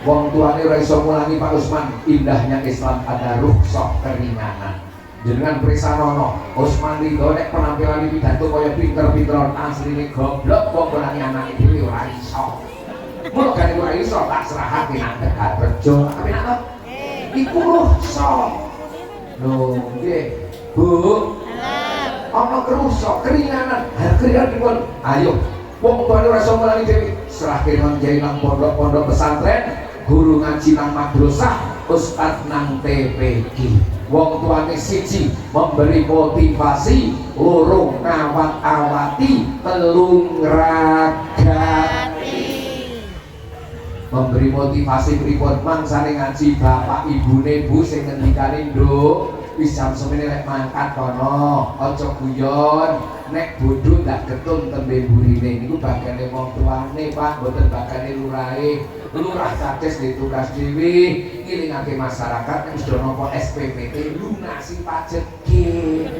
Wong tuane ora iso mulangi Pak Usman, indahnya Islam ada rukhsah keringanan. Jenengan prisanono Usman Ridho nek penampilan pidato kaya pinter-pinteran asline goblok kok mulangi anak dhewe ora iso. Mula kan ora iso tak serahake nang Tegal Rejo. Tapi nek iku rukhsah. Lho, nggih. Bu. Ana kerusak keringanan. Keringanan dipun. Ayo, wong tuane ora iso mulangi dhewe, serahke nang kiai nang pondok-pondok pesantren, guru ngaji nang madrasah, ustaz nang TPQ. Wong tuane siji memberi motivasi, loro ngawat-awati, telu ngragati. Memberi motivasi pripun mangsane ngaji bapak ibune Bu sing ngendikane nduk wis jam semene lek mangkat kono aja guyon nek bodho ndak getun tembe burine niku bagane wong tuane Pak mboten bagane lurahe. Lurah kados di tugas dhewe ngilingake masyarakat nek wis do nampa SPPT lunasi pajak ge.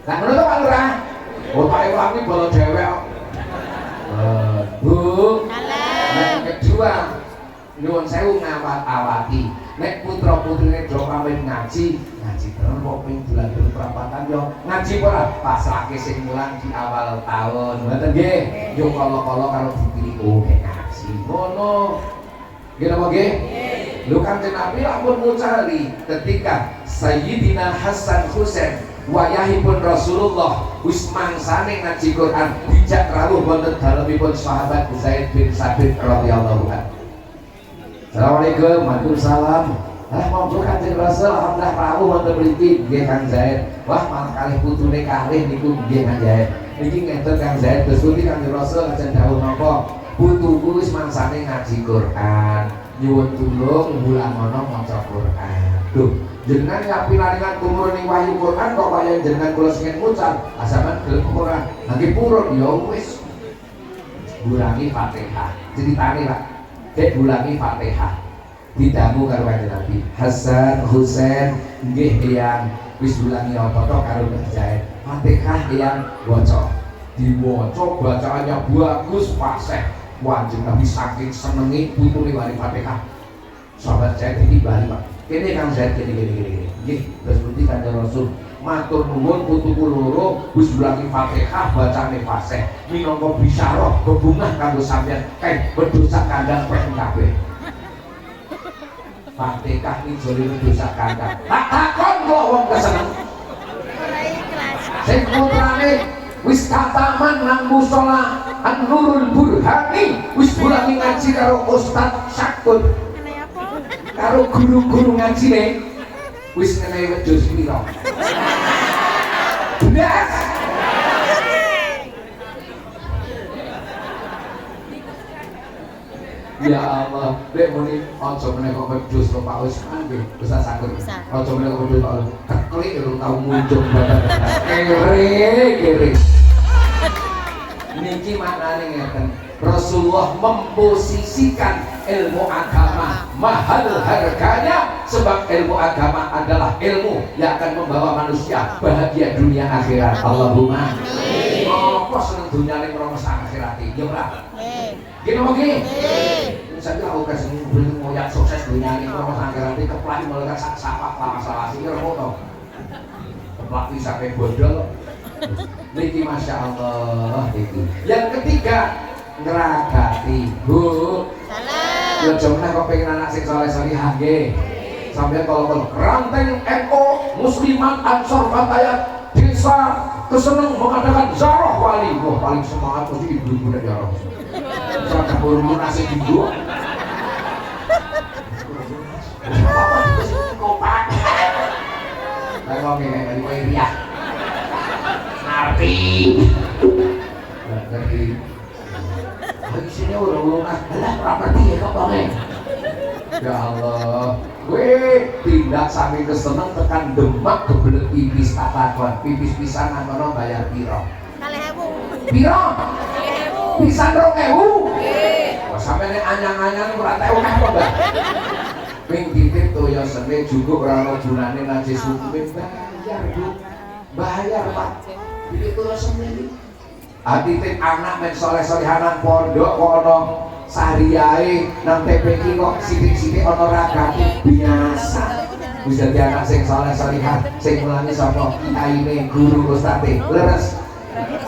Nah ngono to Pak Lurah. Oh Pak Ewangi bolo dhewek kok. Bu. Yang kedua, nyuwun sewu ngawat-awati. Nek putra-putrine do pamit ngaji terus kok ping bulan perapatan yo ngaji ora pasrahke sing mulang di awal tahun. Ngoten nggih. Yo kala-kala karo dipilih ngaji. Ngono. Nggih napa nggih? Lu Kanjeng Nabi lamun mucari ketika Sayyidina Hasan Husain wayahipun Rasulullah wis mangsane ngaji Quran dijak rawuh wonten dalemipun sahabat Zaid bin Sabit radhiyallahu anhu. Assalamualaikum, waalaikumsalam. Monggo Kanjeng Rasul alhamdulillah rawuh wonten mriki nggih Kang Zaid. Wah malah kalih putune kalih niku nggih Kang Zaid. Niki ngeten Kang Zaid terus pundi Kanjeng Rasul lajeng dawuh napa? Putuku wis mangsane ngaji Quran. Nyuwun tulung mulangana maca Quran. Duh, jenengan nyapi naringan tumurune wahyu Quran kok kaya jenengan kula sing mucal. Asaman gelem ora. Nanging purun ya wis. Bulangi Fatihah. Ceritane Pak. Dek bulangi Fatihah. Didamu karo Kanjeng Nabi. Hasan Husain nggih yang wis bulangi apa to karo Zaid. Fatihah yang waca. Diwaca bacaannya bagus fasih. Kanjeng Nabi saking senengi putune wali Fatihah. Sahabat Zaid iki bali Pak. Kene Kang Zaid gini. Nggih, terus pundi Kanjeng Rasul matur nuwun putuku loro wis bulangi Fatihah bacane fasih. Minangka bisyarah bebungah kanggo sampeyan kae berdosa kandhang peng kabeh. Fatihah iki jare dosa kandhang. Tak takon kok wong keseneng. Sing putrane wis kataman nang musala An-Nurul Burhani wis bulangi ngaji karo Ustaz Syakun karo guru-guru ngajine wis ngenehi wedhus pira belas ya Allah lek muni aja meneh kok wedhus kok Pak wis nggih Ustaz Syakun aja meneh kok wedhus Pak keklik lho tau muncul badan kere niki maknane ngeten Rasulullah memposisikan ilmu agama mahal harganya sebab ilmu agama adalah ilmu yang akan membawa manusia bahagia dunia akhirat. Allahumma amin. Apa seneng dunyane krono akhirat iki ya ora? Nggih. Nggih napa nggih? Saya kira oke sing belum moyak sukses dunyane krono akhirat iki keplak melekat sak sapak masalah sing ora foto. Keplak sampai bodol. Niki Masya Allah itu. Yang ketiga ngeragati Bu ya jomna kok pengen anak sing soleh-solihah nggih sampeyan kalau ranting NU Muslimat Ansor Fatayat desa keseneng mengadakan zarah wali. Wah paling semangat mesti ibu-ibu nek zarah sadar burung nasi digo apa dikasih kopak ayo ngomong kayak kowe riah ngerti di sini udah lah properti ya kok bang ya Allah gue tindak sampai keseneng tekan Demak kebelet pipis takon pipis pisanan mana bayar piro 2.000 piro pisan 2.000 sampai ini anyang-anyang ora tau apa mbak ping titip tuh ya sene juga ora junane najis hukume bayar Bu bayar Pak itu sendiri titip anak men soleh-solehanan pondok kok ono sariyae nang TPQ kok sithik-sithik ono ragate biasa wis dadi anak sing soleh-solehan sing mulane sapa kiyaine guru ustate leres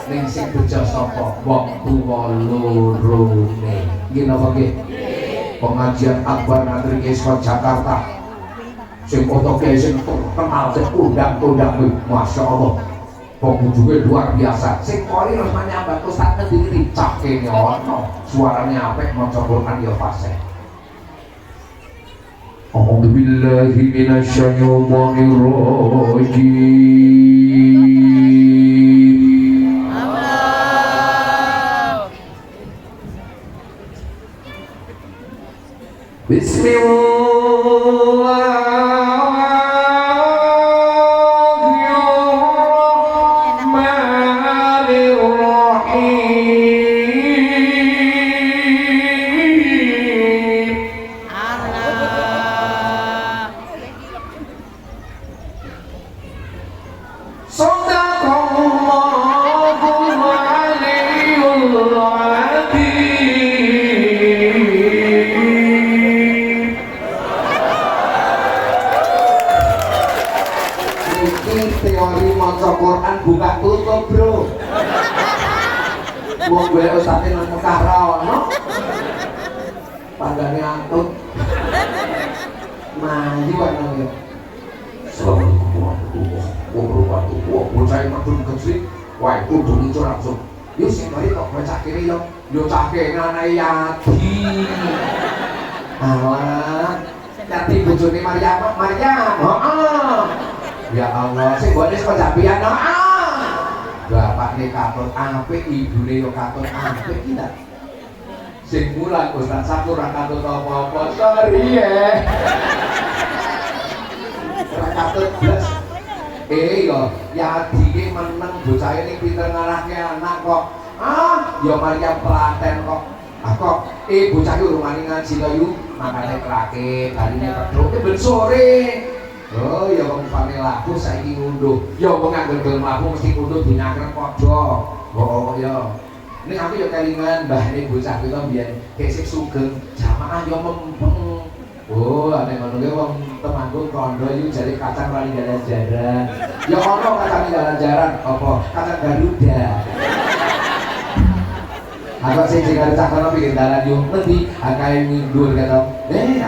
ning sing bejo sapa wong tuwa lorone nggih napa nggih pengajian akbar ngantri Islam Jakarta sing foto sing terkenal sing undang-undang Masya Allah pemujuknya luar biasa sing kori harus menyambat Ustaz ngendiri cake ono suaranya apek maca Quran ya fasih A'udzu billahi minasyaitonir rajim Bismillah Sadaqallah gue ustadz nang Mekah ra ono. Panggane antut. Maju ana yo. Assalamualaikum warahmatullahi wabarakatuh. Wah, bocah medun gede. Wah, kudu muncul langsung. Yo sing bari kok baca kiri yo. Yo cake ngane Yadi. Alah, Yadi bojone Maryam. Heeh. Ya Allah, sing bones kejabian. Bapak nih katut apik, ibune yo katut apik iki ta. Sing mulang Ustaz Sakur ra katut apa-apa. Sorry ya. Ra katut blas. Yo, Yadi ki meneng bocah ini pinter ngarahke anak kok. Ya Maryam Pelaten kok. Kok bocah iki urung wani ngaji to yu, makane krake, baline pedhok ben sore. Oh ya wong pame laku saiki ngunduh. Ya wong angger gelem laku mesti ngunduh dinyakrek padha. Oh ya. Ning aku ya kelingan mbahne bocah kita biyen kesik sugeng, jamaah ya mempeng. Oh, ane ngono ki wong Temanggung kondo yu jare kacang lali jalan-jalan. Ya ono kacang jalan-jalan apa? Kacang Garuda. Aku sing karo cakon pikir dalan yo ngendi akae mundur kata.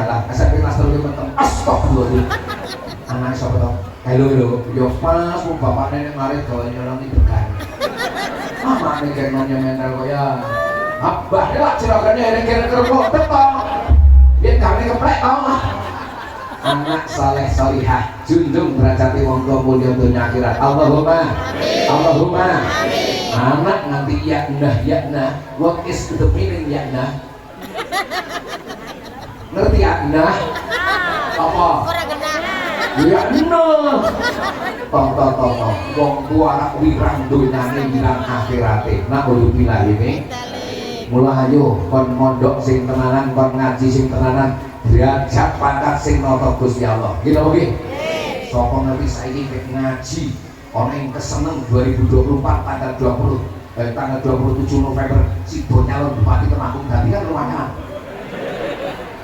Alah, SMP kelas 3 metem. Astagfirullah. Anak sapa to? Halo, yo pas mu bapakne nek mari gawe nyolong degan. Amane kenonnya mental kok ya. Abah lak cirokane kira-kira kok tetong. Biar kami keplek tau. Anak saleh salihah junjung derajate wong tuwa mulya donya akhirat. Allahumma amin. Allahumma amin. Anak nganti yakna. What is the meaning yakna? Ngerti yakna? Apa? Ora genah. Yakna. Toh. Wong tuwa anak wirang donyane wirang akhirate. Naudzubillah ini. Mula ayo kon mondok sing tenanan, kon ngaji sing tenanan, derajat pangkat sing nata Gusti Allah. Gitu nggih? Sapa ngerti saiki ngaji ana ing keseneng 2024 tanggal 27 November sido nyalon Bupati Temanggung dadi kan lumayan.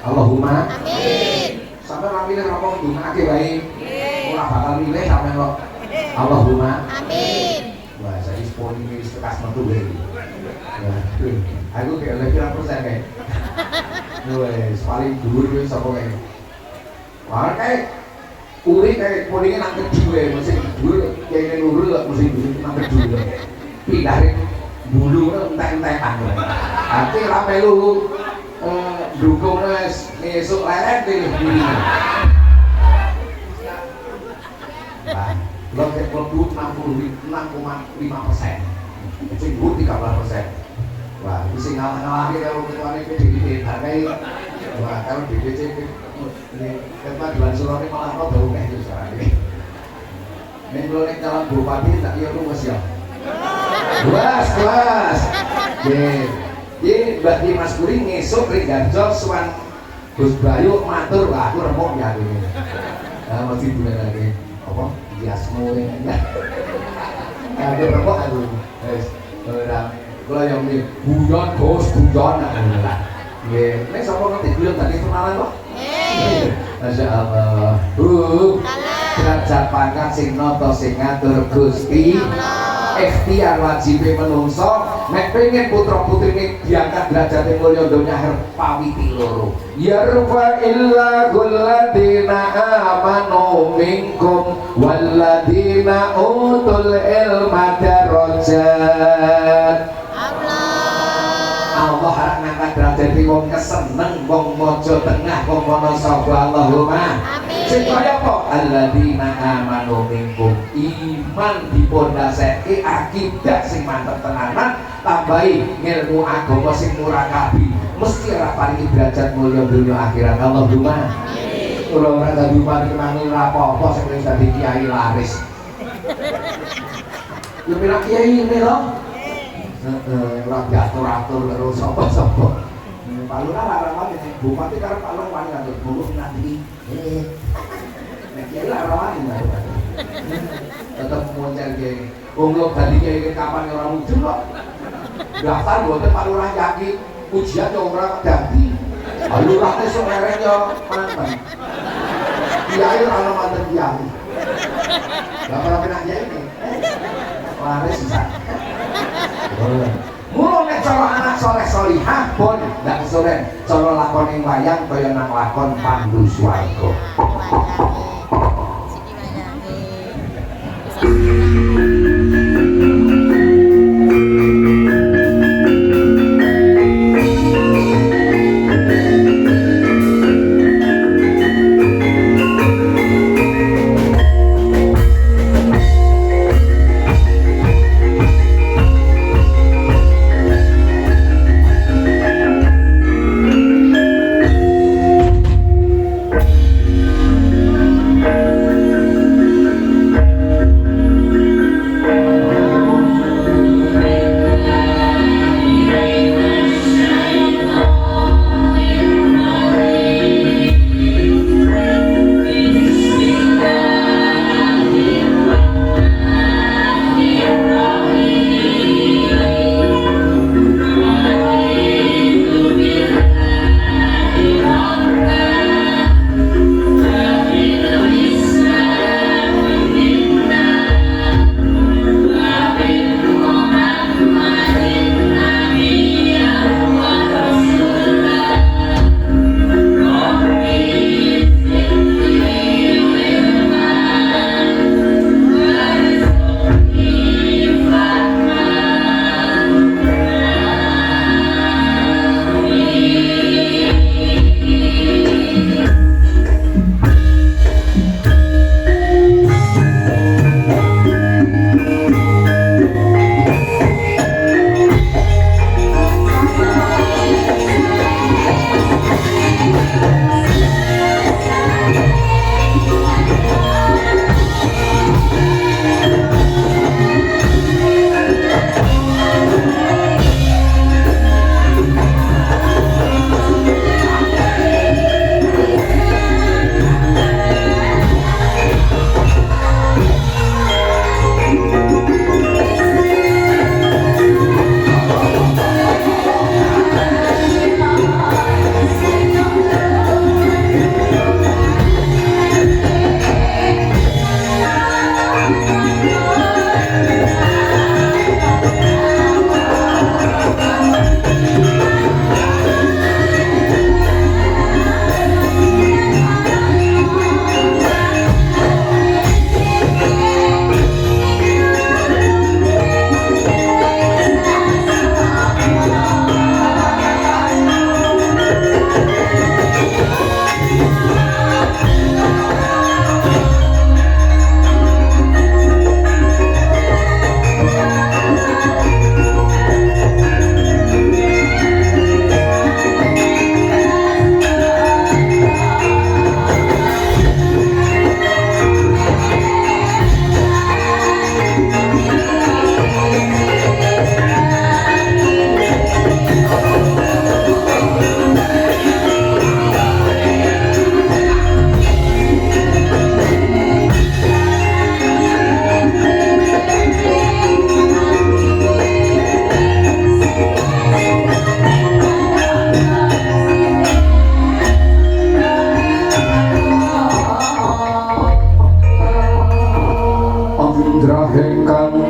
Allahumma amin. Sampai ra milih apa ndongake wae. Ora bakal milih sampe kok. Allahumma amin. Wah, saiki polimis tekas metu wae. Aku kayak lebih persen kayak wes paling dhuwur kuwi sapa kae wah kayak uri kayak polingnya nang kedue mesti dhuwur kayak nurul kok mesti dhuwur nang kedue pindahin bulu entek-entekan ati ra melu dukung wis esuk leret iki nah lo kayak produk 66,5%, sing dhuwur 13%. Wah, itu ngalah-ngalahin kalau ketuanya PDIP hargai. Wah, kalau DPC ini ketua Surat ini malah kok bau itu sekarang ini. Ini kalau ini calon bupati tak iya rumus ya. Kelas. Jadi Mbak Dimas Kuring ngesuk Ringgarjo Suwan Gus Bayu matur, wah aku remuk ya ini. Masih bulan lagi. Apa? Jasmu ini. Aku remuk aku. Rame. Kalau yang ini guyon nah nggih nek sapa ngerti guyon tadi kenalan kok Masya Allah derajat pangkat sing nata sing ngatur Gusti ikhtiar wajibe menungso nek pengen putra putrine diangkat derajate mulya donya akhirat pawiti loro yarfa'illahul ladina amanu minkum walladina utul ilma darajat. Allah harap ngangkat derajat wong keseneng, wong mojo tengah, wong mono sapa Allahumma amin. Sing kaya apa? Alladzina amanu minkum, iman dipondhasake akidah sing mantep tenanan, tambahi ngilmu agama sing murakabi, mesti ora paringi derajat mulya dunya akhirat. Allahumma amin. Kula ora dadi bupati Temanggung ora apa-apa sing wis dadi kiai laris. Yo pira kiai ini lho. Ora diatur-atur karo sapa-sapa. Pak Lurah larang wani bupati karo Pak Lurah wani ngatur buruk nanti. Nek kiai larang wani tetep moncer kiai. Wong lho dadi kiai kapan ora mujur kok. Daftar mboten Pak Lurah yakin ujian yo ora dadi. Pak Lurah esuk lereng yo manten. Kiai ora ono manten kiai. Lah ora penak kiai. Laris bisa. Mulu nek cara anak soleh solihah pun ndak sore cara lakon ing wayang kaya nang lakon Pandu Swarga.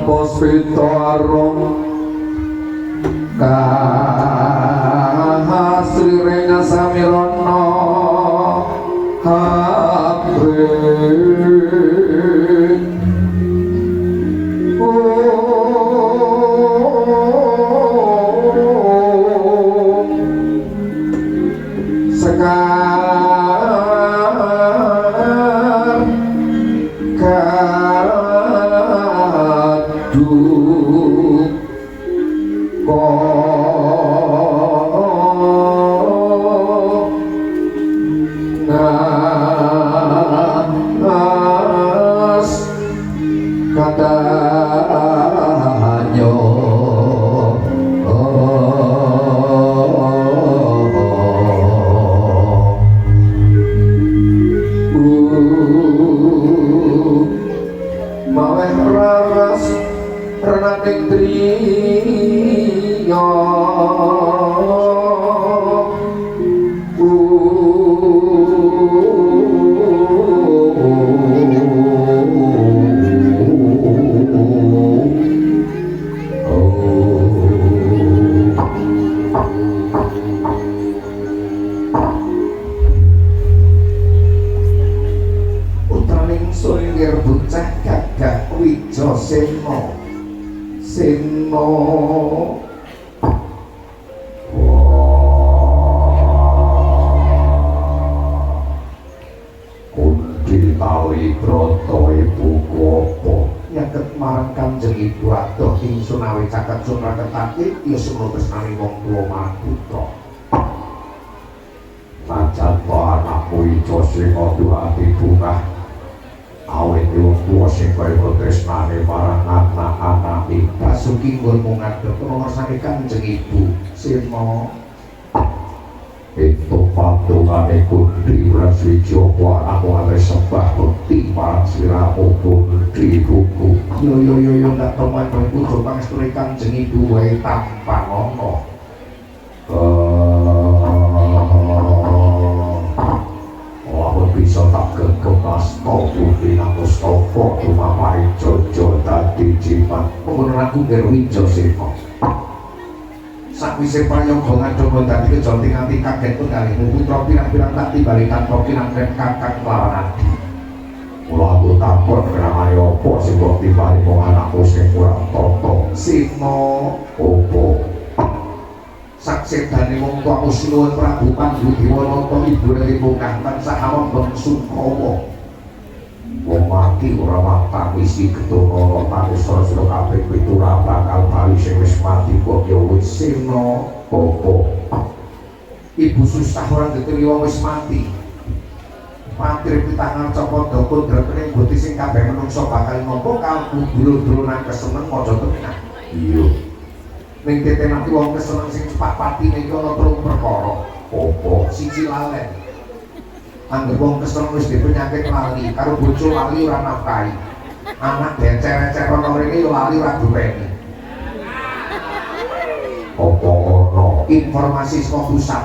Puspito arum Kahasri renya samirono Habri Sekar Kadu Seno Kunti tali broto ibu apa nyaket marang Kanjeng Ibu adoh ingsun awe caket sun raketake ya semua tresnane wong tuwa marang putra pancen anakku ijo sing dua ati bungah awet wong tuwa sing kaya tresnane marang anak-anake Basuki nggon ngadhep ngersane Kanjeng Ibu Sena itu patungane Kunti Praswijaya aku arep sembah bekti marang sliramu Kunti buku yo ndak teman putra pangestune Kanjeng Ibu wae tanpa ngono lamun bisa tak gegem asta Kunti Nangustapa dumamari Jojo dadi jimat pun aku ngerwijo Sena sakwise prayoga ngadhonga dadi kejonting nganti kaget pun kalih putra pirang-pirang tak timbali tanpa kinamret kakang lawan adi mula aku takon kenamane apa sing kok timbali wong anakku sing kurang tata Sena opo saksedane wong tuaku sinuwun Prabu Pandhu Dewanata ibu repungkang tansah amembeng Sukawa wong mati ora matang isi ketuno tangis sira kabeh pitura bakal bali sing wis mati kok ya wis Sena opo ibu susah ora diterima wong wis mati patri pitangan copo kodrat ning boti sing kabeh menungso bakal nampa kalbu dulur-duluran keseneng maca tenan iya ning tetenan wong keseneng sing cepat pati ning ana telung perkara opo siji lalen angger wong keseneng wis dipenyakit lali karo bojo lali ora nafkahi anak decer-decer ana rene yo lali ora duweni apa ono informasi saka pusat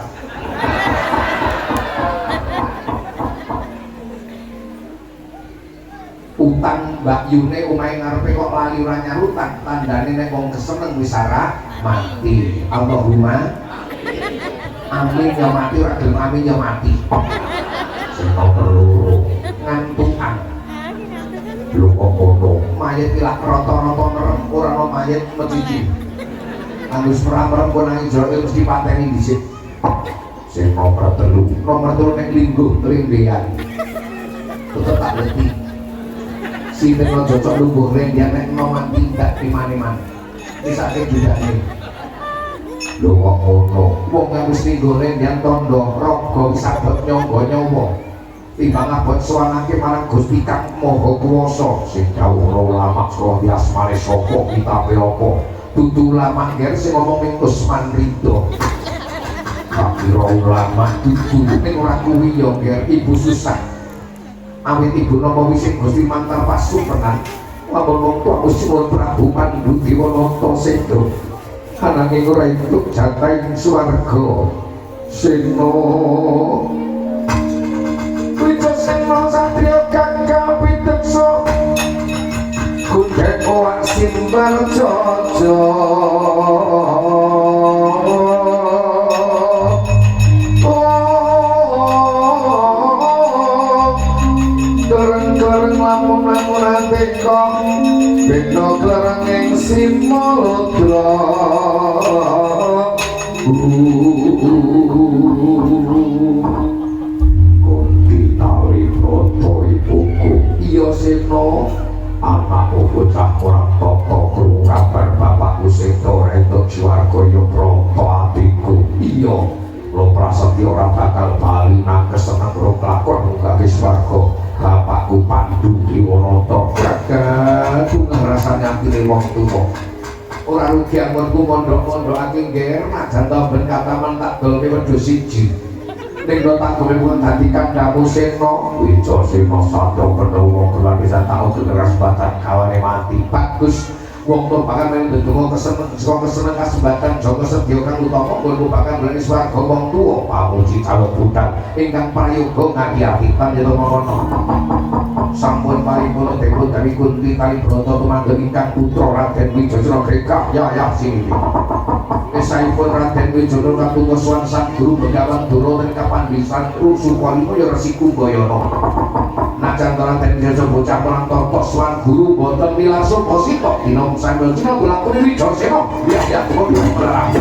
utang Mbak Yune omahe ngarepe kok lali ora nyarutan tandane nek wong keseneng wis ora mati Allahumma amin ya mati ora gelem amin ya mati Sena perlu ngantukan lho kok ngono mayit ilak rata-rata nerem ora ana mayit mecici angus merem-merem kok nang Israil mesti pateni dhisik sing nomor 3 nek lingguh rindean tetep tak ngerti sinten lo cocok lungguh rindean nek nomor tindak di mana-mana disake judane lho kok ngono wong kang wis lingguh rindean tondo raga wis abot nyangga nyawa timbang abot sowanake marang Gusti Kang Maha Kuwasa sing dawuh ulama saka asmane sapa kitabe apa dudu ulama ger sing ngomong ning Usman Ridho kira ulama dudu ning ora kuwi ya ger ibu susah awit ibu napa wis Gusti mantar pasupenan lamun wong tuwa Usman Prabu Pandhu Dewanata sedo ananging ora entuk jatah ing swarga Sena Sena satria kang kapiteksa kundhek owak simbal jojo dereng-dereng lamun-lamun ateka beda klereng ing Simalodra iya Sena anakku bocah kurang tata krungu kabar bapakku sedo entuk swarga ya prata atiku iya lo prasetya ora bakal bali nang keseneng ro lakon munggah swarga bapakku Pandhu Dewanata gagal ngrasane atine wong tuwa ora rugi anggonku mondhok-mondhokake ngger najan ta ben kataman tak dolke wedhus siji ning tak gawe pun dadi kandhamu Sena wijo Sena sadya penuh gelar bisa tau keras batan kawane mati bagus wong tuwa bakal ndedonga keseneng kasembatan Joko Sedya kang utama nggon bakal mlene swarga wong tuwa pamuji calon budal ingkang prayoga ngati-ati panjenengan mono sampun paripurna dipun dari Kunti Kalibrata tumangga ingkang putra Raden Wijaya Grekah ya sini saipun Raden Wijaya kaputusan sang guru Begawan Dura ten kapandisan Rusukawima ya Resi Kumbayana acan telaten jasa bocah perang tortos swan guru boten milasul posito dina sambil cina berlaku diri joseno ya berang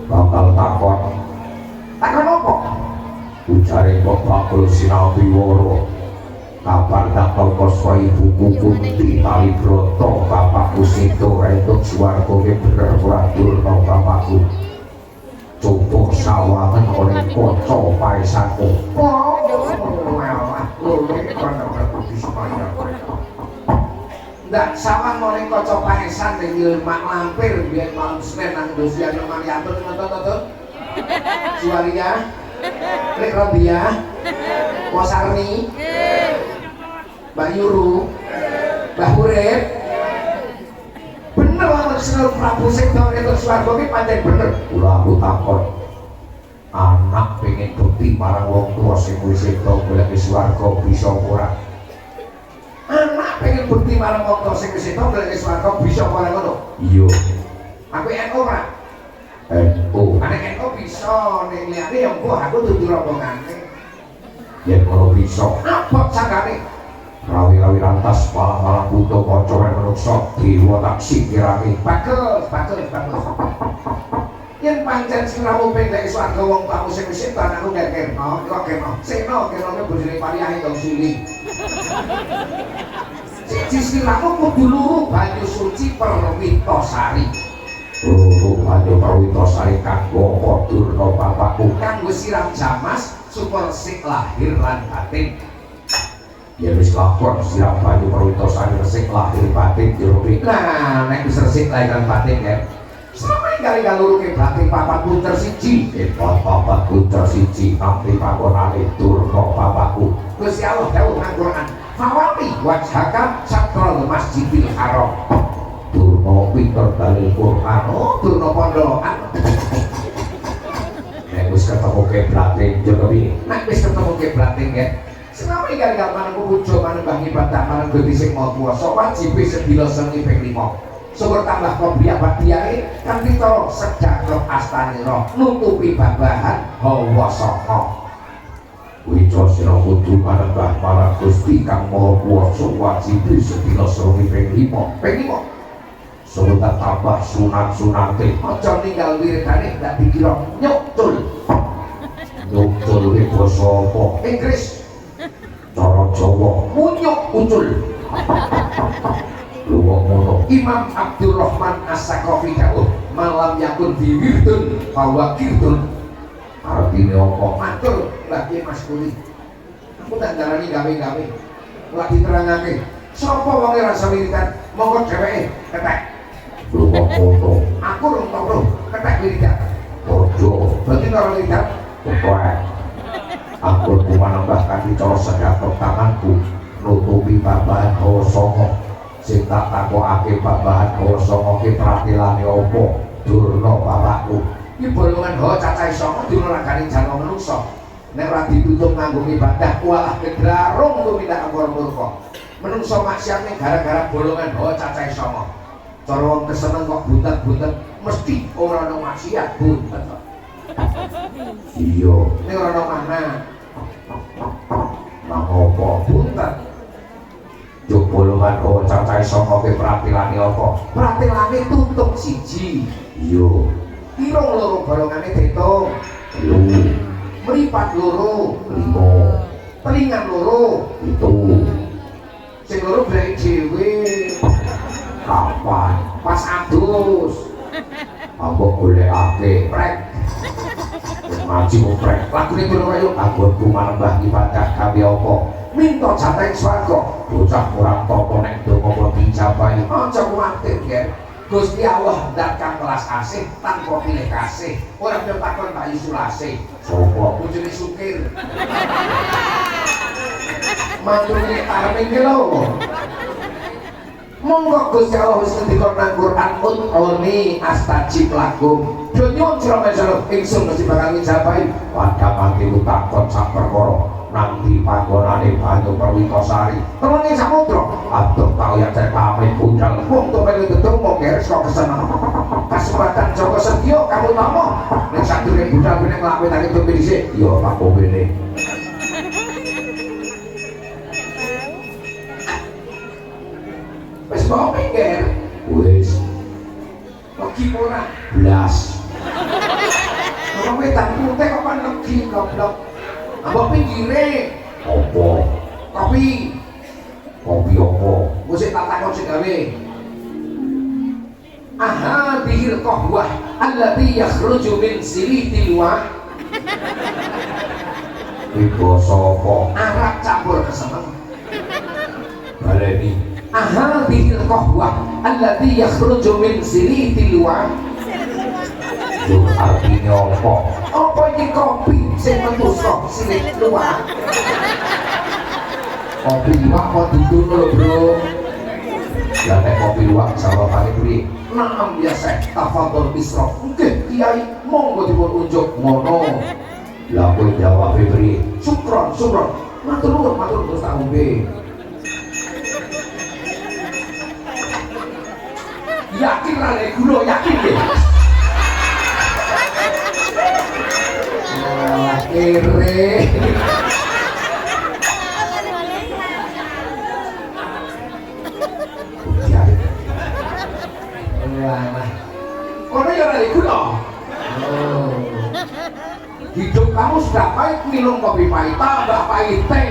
bakal takon apa? Ucare kok bakul sinau piworo kabar dakal koswa ibuku kunti tali broto bapakku sido entuk suarga bener wadur no bapakku cukup sawangan oleh koco paisaku ndak sawang oleh koco paisan dengan mak lampir biar malam Senin nang dosia nomor yatur nonton Suaria Lek Rodia Wasarni Mbak Yuru Mbak Hurep bener banget Semua Prabu Sektor itu swarga ki pancen bener. Kula aku takon. Anak pengen bukti marang wong tua sing wis sedo golek swarga bisa ora. Anak pengen bukti marang wong tua sing wis sedo golek swarga bisa ora ngono. Iya. Aku NU ora. NU. Anak NU bisa ning liyane ya engko aku dudu rombongane. Yen ngono bisa. Apa sakane? Rawi-rawi lantas malah butuh kocoran menungso dewa tak sikirake. Bagus. Yen pancen siramu pendek swarga wong tamu sing wis setan aku gak kena, kok kena. Seno kenane bojone pariyahe dong suli. Siji siramu kudu luru banyu suci Perwitasari. Luru banyu Perwitasari kanggo Durna bapakku kanggo siram jamas supaya resik lahir lan batin. Ya wis lakon siram banyu Perwitasari resik lahir batin dirobi. Nah, nek wis resik lahir lan batin ya. Sampai kali kaluru ke batin papat punter siji. Papat punter siji tapi pakonane Durna bapakku. Gusti Allah dawuh nang Quran. Fawati wajhaka satrul Masjidil Haram. Durna pinter dalil Quran. Oh, Durna pondokan. Nek wis ketemu kiblate Jokowi. Nek wis ketemu kiblate ya. Selama kali manungku pujo manembah ibadah marang Gusti sing Maha Kuwasa wajib sedina seni ping 5. Sumber tambah kopiah badiae kan kita sejagat astanira nutupi babahan hawa saka. Wico sira kudu manembah marang Gusti kang Maha Kuwasa wajib sedina seni ping 5. Ping 5. Sumber tambah sunat-sunate aja ninggal wiridane ndak dikira nyuktul. Nyuktul iki basa apa? Inggris. Cara Jawa munyuk ucul. Luwih ngono Imam Abdurrahman As-Saqafi dawuh malam yakun biwirdun fawakirdun. Artine apa? Matur lagi Mas Kuli. Aku tak darani gawe-gawe. Lagi terangake. Sapa wong rasa wiridan monggo dheweke ketek. Luwih ngono. Aku rung tau ketek wiridan. Ojo, berarti karo wiridan ketek. Aku manembah kaki cara sedatok tanganku nutupi babahan hawa saka sing tak takokake babahan hawa saka ki pratilane apa Durna bapakku iki bolongan hawa cacahe saka diragani jalma manungsa nek ora ditutup nganggo ibadah walah gedrarung tumindak anggur murka manungsa maksiat ning gara-gara bolongan hawa cacahe saka cara wong keseneng kok buntet-buntet mesti ora ono maksiat buntet. Iya, ini orang mana? Nah, apa buntet? Juk bolongan oh cacai saka ke pratilane apa? Pratilane tutup siji. Iya. Pirang loro bolongane diitung? 3. Mripat loro? 5. Telingan loro? 7. Sing loro blek dhewe. Kapan? Pas adus. Apa golekake prek? Ngaji muprek lagune kula kaya anggonku manembah ibadah kami apa minta jatah swarga bocah ora apa nek donga kok dijabahi aja kuwatir ya Gusti Allah datang kelas asih tanpa pilih kasih ora takon tak isolasi sapa bojone sukir mandune arep iki lho monggo Gusti Allah wis ngendika nang Quran ud'uni astajib lakum nyuwun sira menawa ingsun mesti bakal njabahi padha takon sak perkara nanti panggonane banyu Perwitasari temen samudra adoh tau ya cek pamit budal wong to melu ketemu geres kok keseneng kasempatan Joko Setyo kamu tamu nek sadurunge budal kene nglapetake tembe dhisik ya tak kopene wis mau pinggir wis lagi ora blas kalau wetan putih kok kan legi goblok ambok pinggire apa kopi apa musik tak takon sing gawe aha bihil qahwah allati yakhruju min silitil wa iku sapa arak campur keseneng baleni aha bihil qahwah allati yakhruju min silitil wa itu artinya apa? Apa ini kopi sing metu saka silit luar? Kopi liwak kok duduk lho, Bro. Ya nek kopi luwak jawabane kuwi. Naam ya Syekh, tafadhol isra. Nggih, Kiai, monggo dipun unjuk ngono. Lah kowe jawab piye? Syukron, syukron. Matur nuwun terus tak ngombe. Yakin ra nek gula yakin nggih. Kere. Kono ya ora gula. Hidup kamu sudah pahit, minum kopi pahit, tambah pahit teh.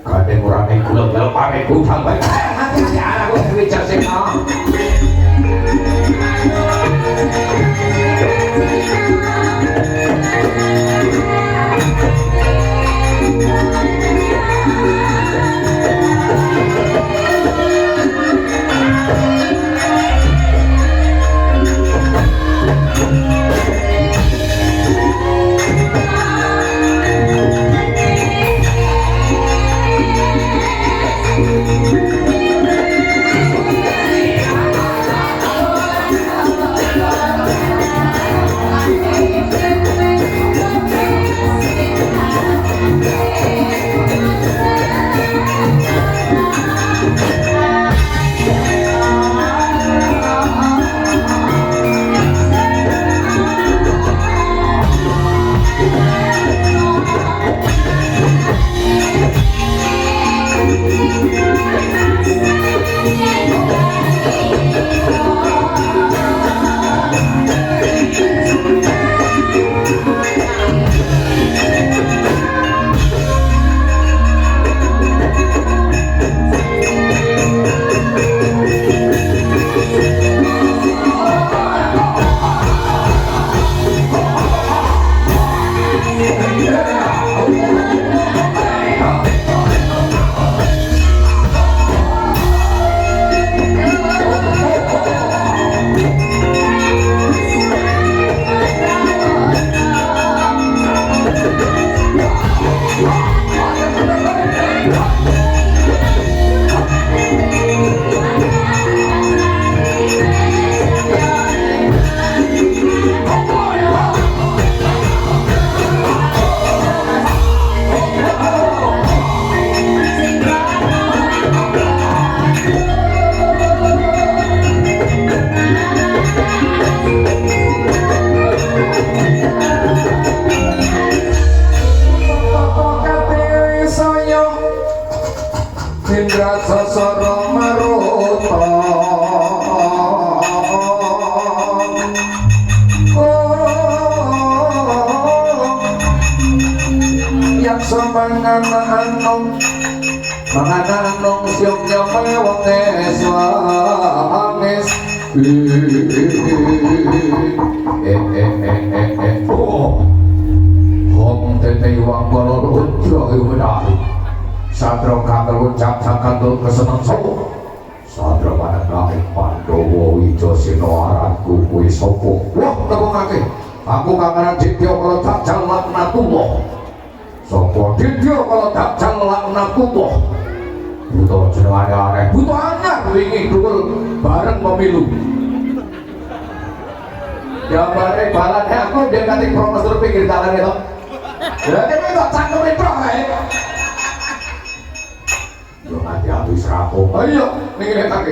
Kadang orang yang gula dalam pakai gudang baik. Hati-hati anak gue gereja sih. Satro kandel ucap sakandel keseneng sopo Satro pada gawe Pandowo Wijosino aranku kuwi sopo. Wah tepungake aku kangenan Ditya kalau dajal laknatullah. Sopo Ditya kalau dajal laknatullah. Butuh jenengane arek butuh anyar wingi dukul bareng pemilu. Jambare balane aku dia kating profesor pinggir dalan itu. Ya kene kok cangkeme tok ae. Yo nanti aku serapo. Ayo ning ngene tak.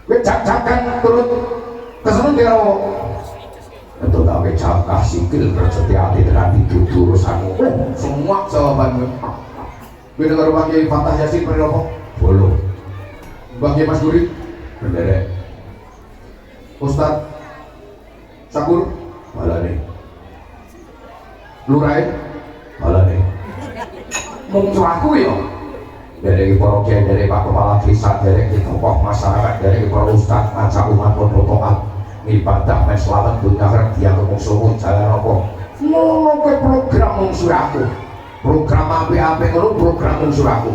Wis jak-jakan turut keseneng karo. Untuk gawe cakah sikil berhati-hati dengan hidup urusanmu. Semua jawabanmu. Beda karo Bang Kiai Fatah Yasin Pernoko. Bolo. Bang Kiai Mas Guri. Bendere. Ustaz Sakur. Balane. Lurai. Balane. Mung aku ya. Dari para kiai, dari pak kepala desa, dari tokoh masyarakat, dari para ustaz, ngajak umat pondok ibadah men selamat dunia akhirat dia ngomong jalan apa ngono ke program mung suraku program ape-ape ngono program mung suraku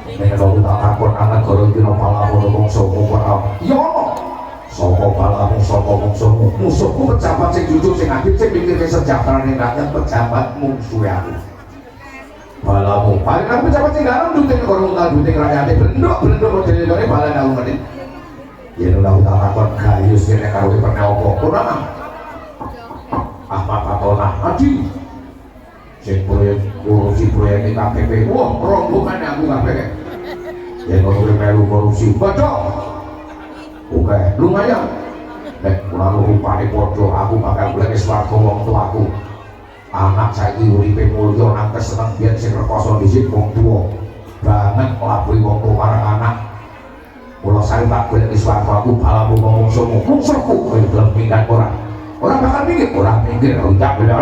nek kalau tak takon anak goro dina palamu ngomong sopo ora ya ono sapa palamu sapa mungsuhmu musuhku pejabat sing jujur sing adil sing mikir kesejahteraan rakyat pejabat mung suraku balamu paling aku pejabat tinggalan duting korungan duting rakyatnya berenduk model ini bala aku ngerti ya udah takut gayus ini karo pernah opo kurang Ahmad Patona Adi sing proyek korupsi proyek KPP wah rombongan aku KPP ya kalau melu korupsi betul oke lumayan nek kurang rupane podo aku bakal beli swarga wong tuaku anak saiki uripe mulya nang keseneng biyen sing rekoso dhisik wong tuwa banget labui wong tuwa marang anak mula sare tak golek swarga aku balamu ngomong somo mungsuhku kowe gelem minggat ora bakal minggir ucap bela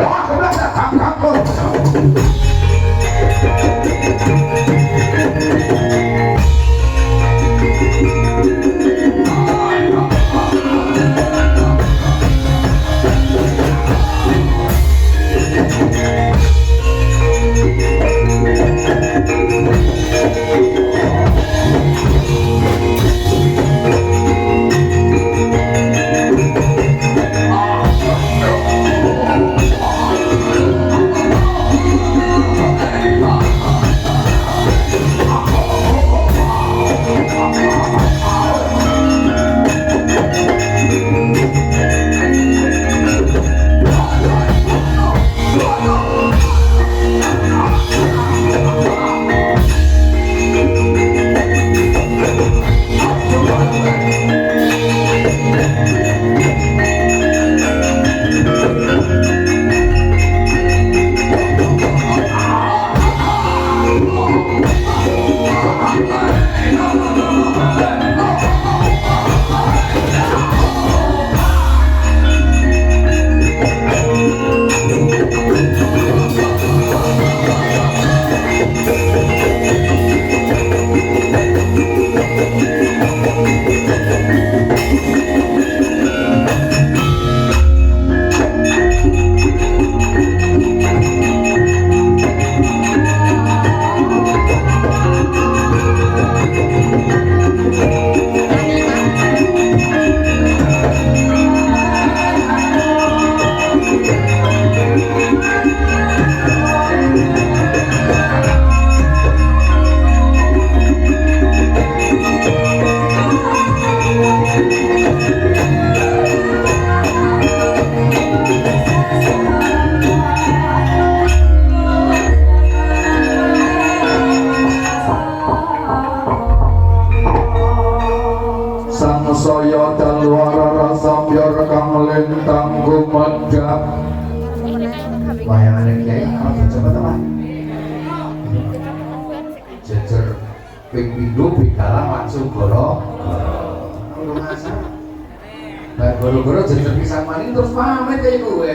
goro-goro jejer pisan maning terus pamit kaya kowe.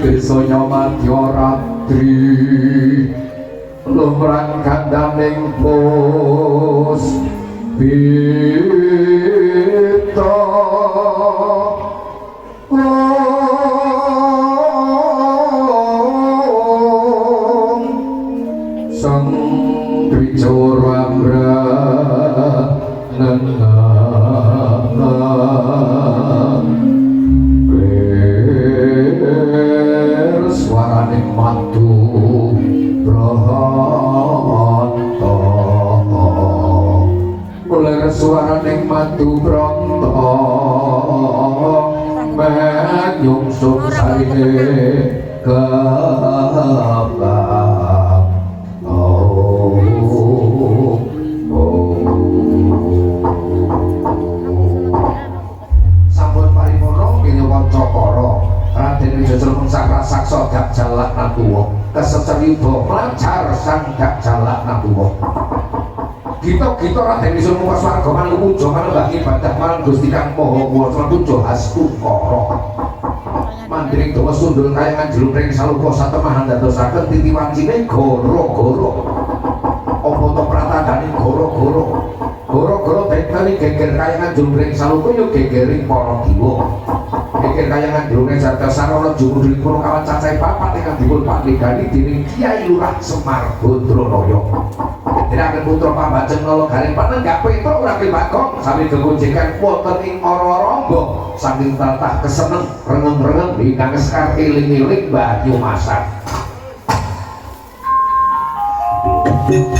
Desa Nyamadya Ratri lumrang kandaning pos bita sang Tricoramra suaraning matu Bronto ler suaraning matu Bronto menyungsung sarine kebang sampun paripurna kinewon cakara Raden Wijaya mengsakra saksa dak jalak natuwa keseceriba lancar sang dak jalak natuwa gita-gita Raden Wijaya mungkas warga manung puja manembah ibadah marang Gusti Kang Maha Kuwasa puja Hastukara mandring dawa sundul kayangan jlumring saluka satemahan dadosaken titi wancine goro-goro apa to pratandane goro-goro goro-goro tekani geger kayangan jlumring saluka yo gegering para diwa geger kayangan jlumring sarta sarana jumudipun kawan cacahe papat ingkang dipun patligani dening Kyai Lurah Semar Badranaya diraken putra pambajeng nala garing panenggak petruk ora kebakong sami gegojekan wonten ing Ara-Rangga saking tatah keseneng rengeng-rengeng ingkang sekar eling-eling Banyu Masak berbeda.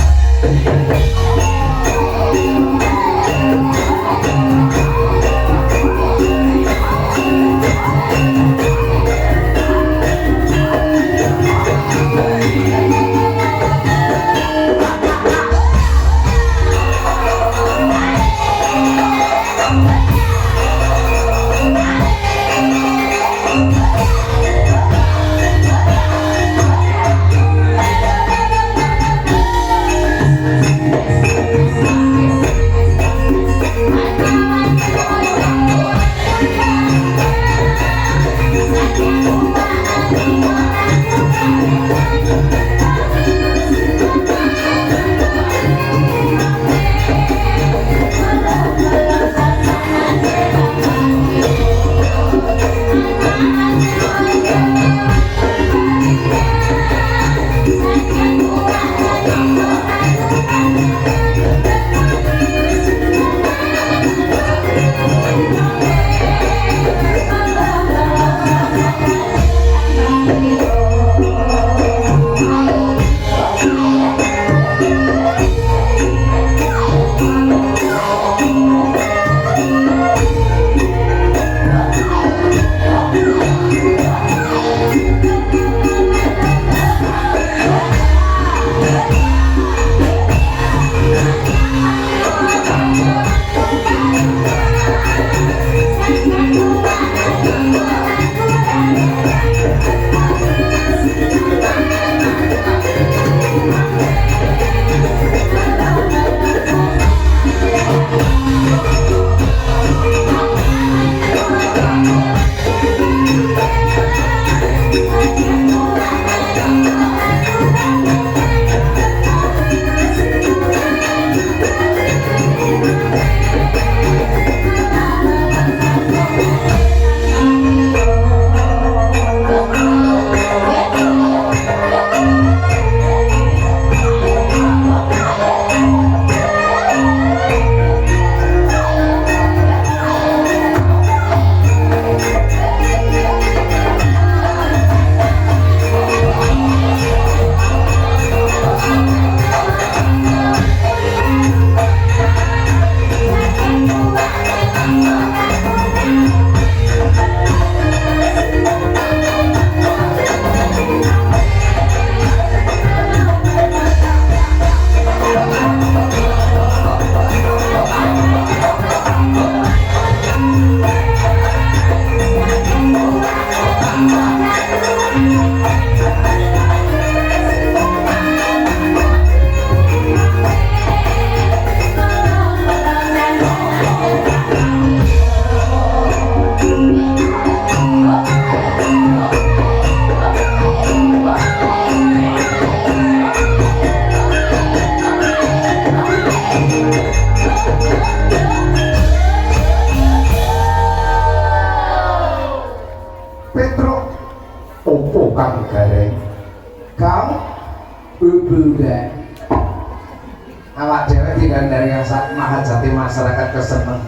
Awak dewe tidak dari yang maha jati masyarakat keseneng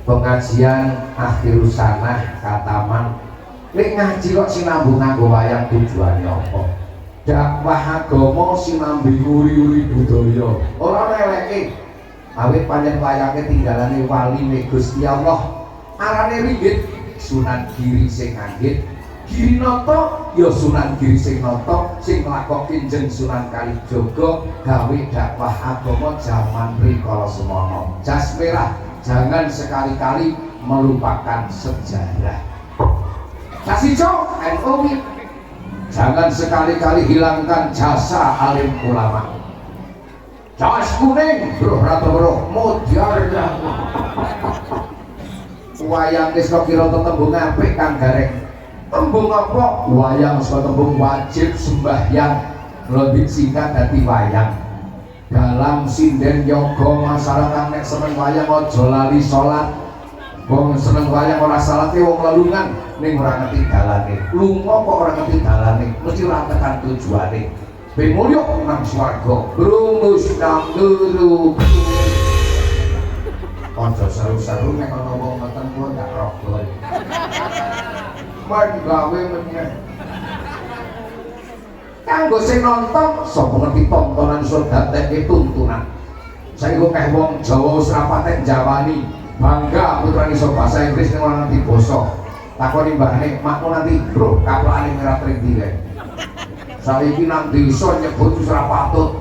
pengajian akhir sanah kataman. Lek ngaji kok sinambung nganggo wayang tujuannya apa? Dakwah agama sinambi uri-uri budaya. Ora eleke. Awit pancen wayange tinggalane wali Gusti Allah. Arane ringgit Sunan Giri sing anggit. Girinata ya Sunan Giri sing nata sing nglakokke jeneng Sunan Kalijaga gawe dakwah agama jaman rikala semana. Jas merah, jangan sekali-kali melupakan sejarah. Jas ijo NU, jangan sekali-kali hilangkan jasa alim ulama. Jas kuning, bro rata bro, modern. Wayang wis kok kira tembung apik Kang Gareng. Tembung apa? Wayang saka tembung wajib sembahyang. Lebih singkat dadi wayang. Dalam sinden yoga masyarakat nek seneng wayang aja lali salat. Wong seneng wayang ora salate wong lelungan ning ora ngerti dalane. Lunga kok ora ngerti dalane, mesti ora tekan tujuane. Ben mulya nang swarga, rumus nang guru. Ojo seru-seru nek ana wong ngoten kuwi gak rogo. Man gawe meneh. kanggo sing nonton sapa ngerti tontonan iso dadekake tuntunan. Saiki kok kae wong Jawa wis rapate njawani bangga putrane iso bahasa Inggris ning ora ngerti basa. Takoni mbahne, "Makmu nanti, Bro, kaplane merah trindi kae." Saiki nang desa nyebut wis ora patut.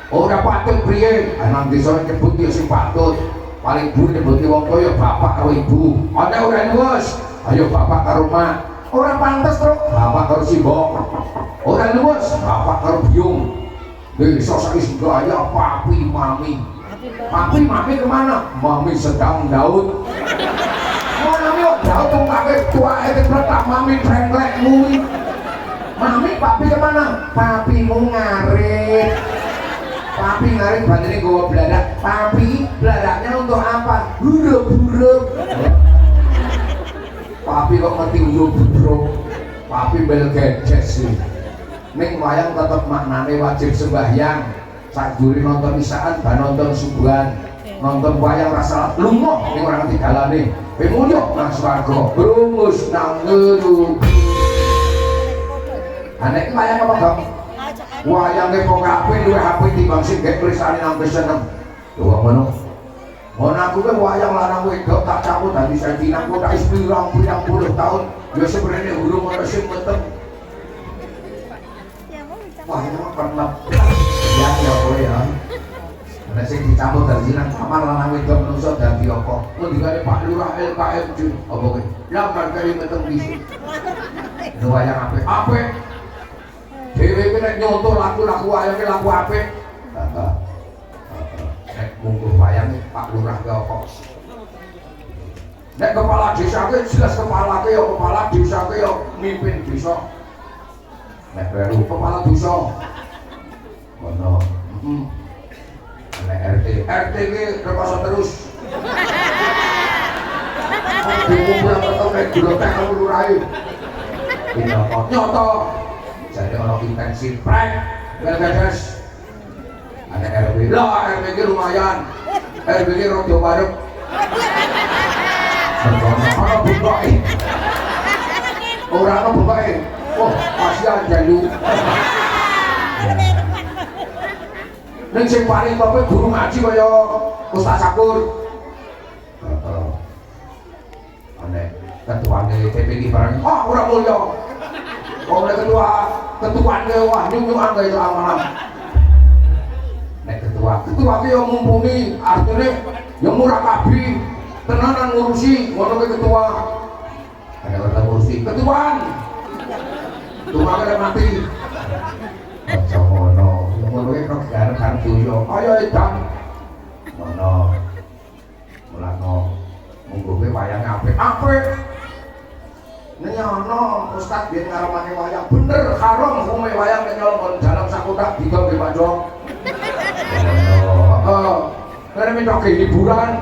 Ora patut priye? Nang desa nyebut ya sing patut. Paling buru nyebut wong kaya bapak karo ibu. Ana ora luwes. Ayo bapak karo mak. Ora pantes, Bro. Bapak karo simbok. Ora luwes, bapak karo biung. Desa saiki gaya papi mami. Papi mami kemana? Mami sedang daun. Mami kok daun tuh kakek tua itu tak mami trengklek mui. Mami papi kemana? Papimu ngarit. Papi ngarit berarti gue beladak. Papi beladaknya untuk apa? Huruf-huruf. Papi kok ngerti huruf-huruf. Papi bel gadget sih. Ning wayang tetep maknane wajib sembahyang. Sakjuri nonton isaan, dan nonton subuhan, nonton wayang rasa lunga ning ora ngerti dalane. Pemulyo nang swarga, rumus nang ngeru. Anek wayang apa, Bang? Wayange kok apik luwih apik timbang sing gek tulisane nang pesenem. Lho ngono. Ngono aku ke wayang lanang wedok tak cabut dadi sentina kok tak ispirang 30 tahun. Ya sebenarnya urung ana sing meteng. Wah, ini mah pernah ya boleh ya. Nek sing dicabut dari nang kamar lanang wedok menungso dadi apa? Ngendikane Pak Lurah LKM Jun. Apa kowe? Lamar kali meteng dhisik. Lho wayang apik. Dhewe iki nek nyontoh laku-laku wayange laku apik. Heeh. Nek mungguh wayang Pak Lurah ke apa? Nek kepala desa ke jelas kepala desa ke yo mimpin desa. Nek baru kepala desa. Ono. Nek RT ki rekoso terus. Dikumpul ketemu nek grotek karo lurahe. Nyoto. Jadi ono intensif prank. Belgedes. Ada RW. Lah RW ki lumayan. RW ki rada bareng. Ono bukoke. Ora ono bukoke. Oh, kasihan jalu. Ning sing paling tope guru ngaji kaya Ustaz Sakur. Heeh. Ane ketuane TPG barang. Ah, ora mulya. Oleh ketuane wah nyunyukan kaya itu amanah. Nek ketua ki yo mumpuni, artine yo murah kabeh. Tenanan ngurusi, ngono ke ketua. Ada kata ngurusi ketuaan. Tunggu kena mati. Aja ngono. Ngono iki kok garap doyo. Ayo edan. Ngono. Mulane mungguhe wayang apik-apik. Nek ono Ustaz biyen ngaramake wayang bener haram hukume wayang nek nyolong dalam sakotak didol Pak Jong. Heeh. Karena minta hiburan.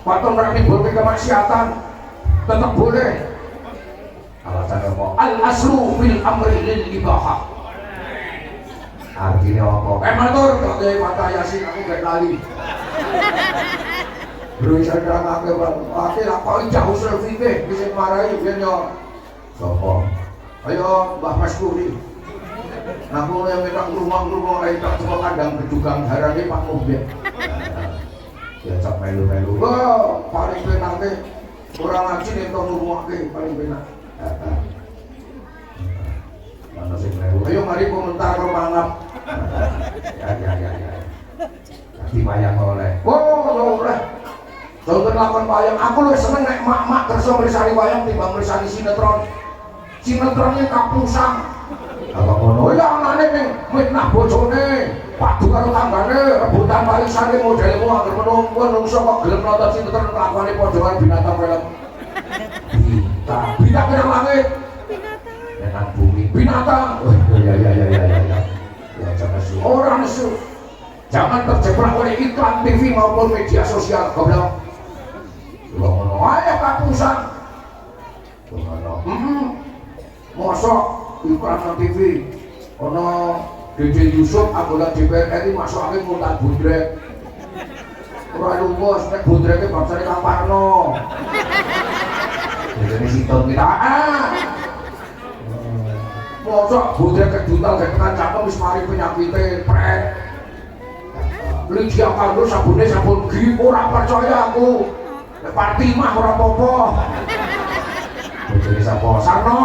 Paton ora nimbulke kemaksiatan. Tetap boleh. Alasan apa? Al-aslu fil amri lil ibahah. Artinya apa? Matur kok mata Yasin aku gak lali. Bro sadar ngake Bang. Ake lak kok jauh selfie bisa marahi yen yo. Sopo? Ayo Mbah Mas Kuri. Aku yang minta rumah ae tak coba kandang gedung harane Pak Mobil. Diajak melu-melu. Wah, paling penake ora ngaji nek ngurungake paling penak. Mana sing melu. Ayo mari komentar karo mangap. Ya. Di wayang oleh. Oh, oleh. Contoh lakon wayang, aku luwih seneng nek mak-mak kersa ngresani wayang timbang ngresani sinetron. Sinetronnya kapusang. Apa ngono? Ya anane ning mitnah bojone, padu karo tanggane, rebutan warisane modelmu anggere menungso kok gelem nonton sinetron lakone pojokan binatang film. Bintang pirang langit. Binatang bumi. Binatang. Oh ya. Ya jangan sih. Orang nesu. Jangan terjebak oleh iklan TV maupun media sosial. Goblok. Ngono ae kapusan. Ngono. Mosok iklan TV. Ono Dede Yusuf anggota DPR RI masukake muntal budrek. Ora luwes nek budreke bangsane Kang Parno. Jadi situ kita mosok bodhe kedutal ketekan cakep wis mari penyakite prek. Lydia Kandor sabune sabun gi ora percaya aku. Nek Fatimah ora apa-apa. Bojone sapa? Sarno.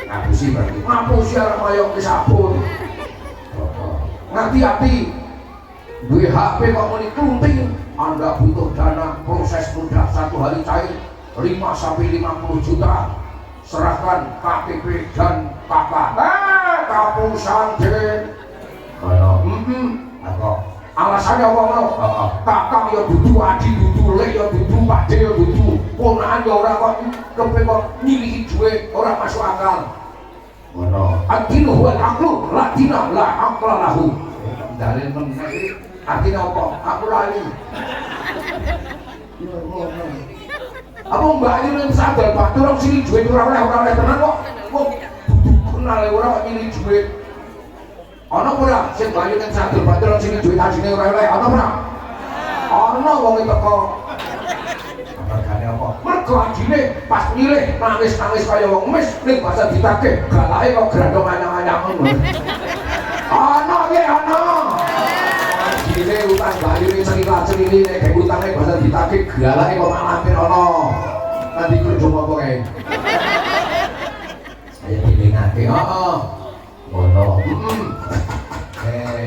Ngapusi berarti. Ngapusi arep kaya ke sabun. Hati-hati. Duwe HP kok muni klunting. Anda butuh dana proses mudah 1 hari cair 5 sampai 50 juta. Serahkan KTP dan KK. Kapusan deh. Kaya apa? Alasannya apa ngono? Kakak ya dudu, adi dudu, lek ya dudu, pakde ya dudu. Ponakan ya ora kok kepengin nyiliki duit, ora masuk akal. Ngono. Adinu wal aqlu, la dina la aqla lahu. Dalil meneh artinya apa? Aku lali. Ya ngono. Apa mbak ayu nang sadar batu orang sini duit ora oleh tenan kok. Wong kenal ora kok nyiliki duit. Ana ora sing bayu ning sadar batu orang sini duit ajine ora oleh ana ora? Ana wong teko. Mergane apa? Mergo ajine pas milih nangis-nangis kaya wong emis ning bahasa ditake galake kok grandong anyang-anyang ngono. Ana ge ana. Ajine utang bayu ning cerita-cerita nek gawe utange bahasa ditake galake kok malampir ana. Nanti kerja apa kae? Saya dilingake, heeh. Ngono.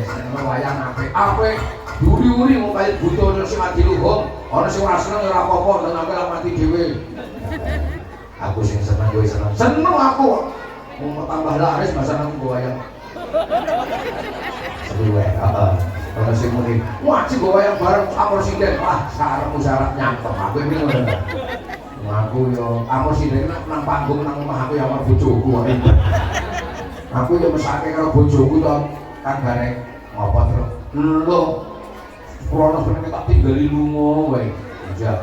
Seneng wayang apik. Duri-uri mung kaya butuh sing mati luhung. Ana sing ora seneng ora apa-apa, nang apik lah mati dhewe. Aku sing seneng kowe seneng. Seneng aku. Mau tambah laris bahasa nang wayang. Seru wae, heeh. Ana sing muni, wajib wayang bareng Pak Presiden. Wah, sarepmu syarat nyantem. Aku iki ngono. Aku yo amor sithik nang panggung nang omah aku ya amor bojoku. Aku yo mesake karo bojoku to kan bareng ngopo terus. Lho. Krono pengen tak tinggali lunga wae. Aja.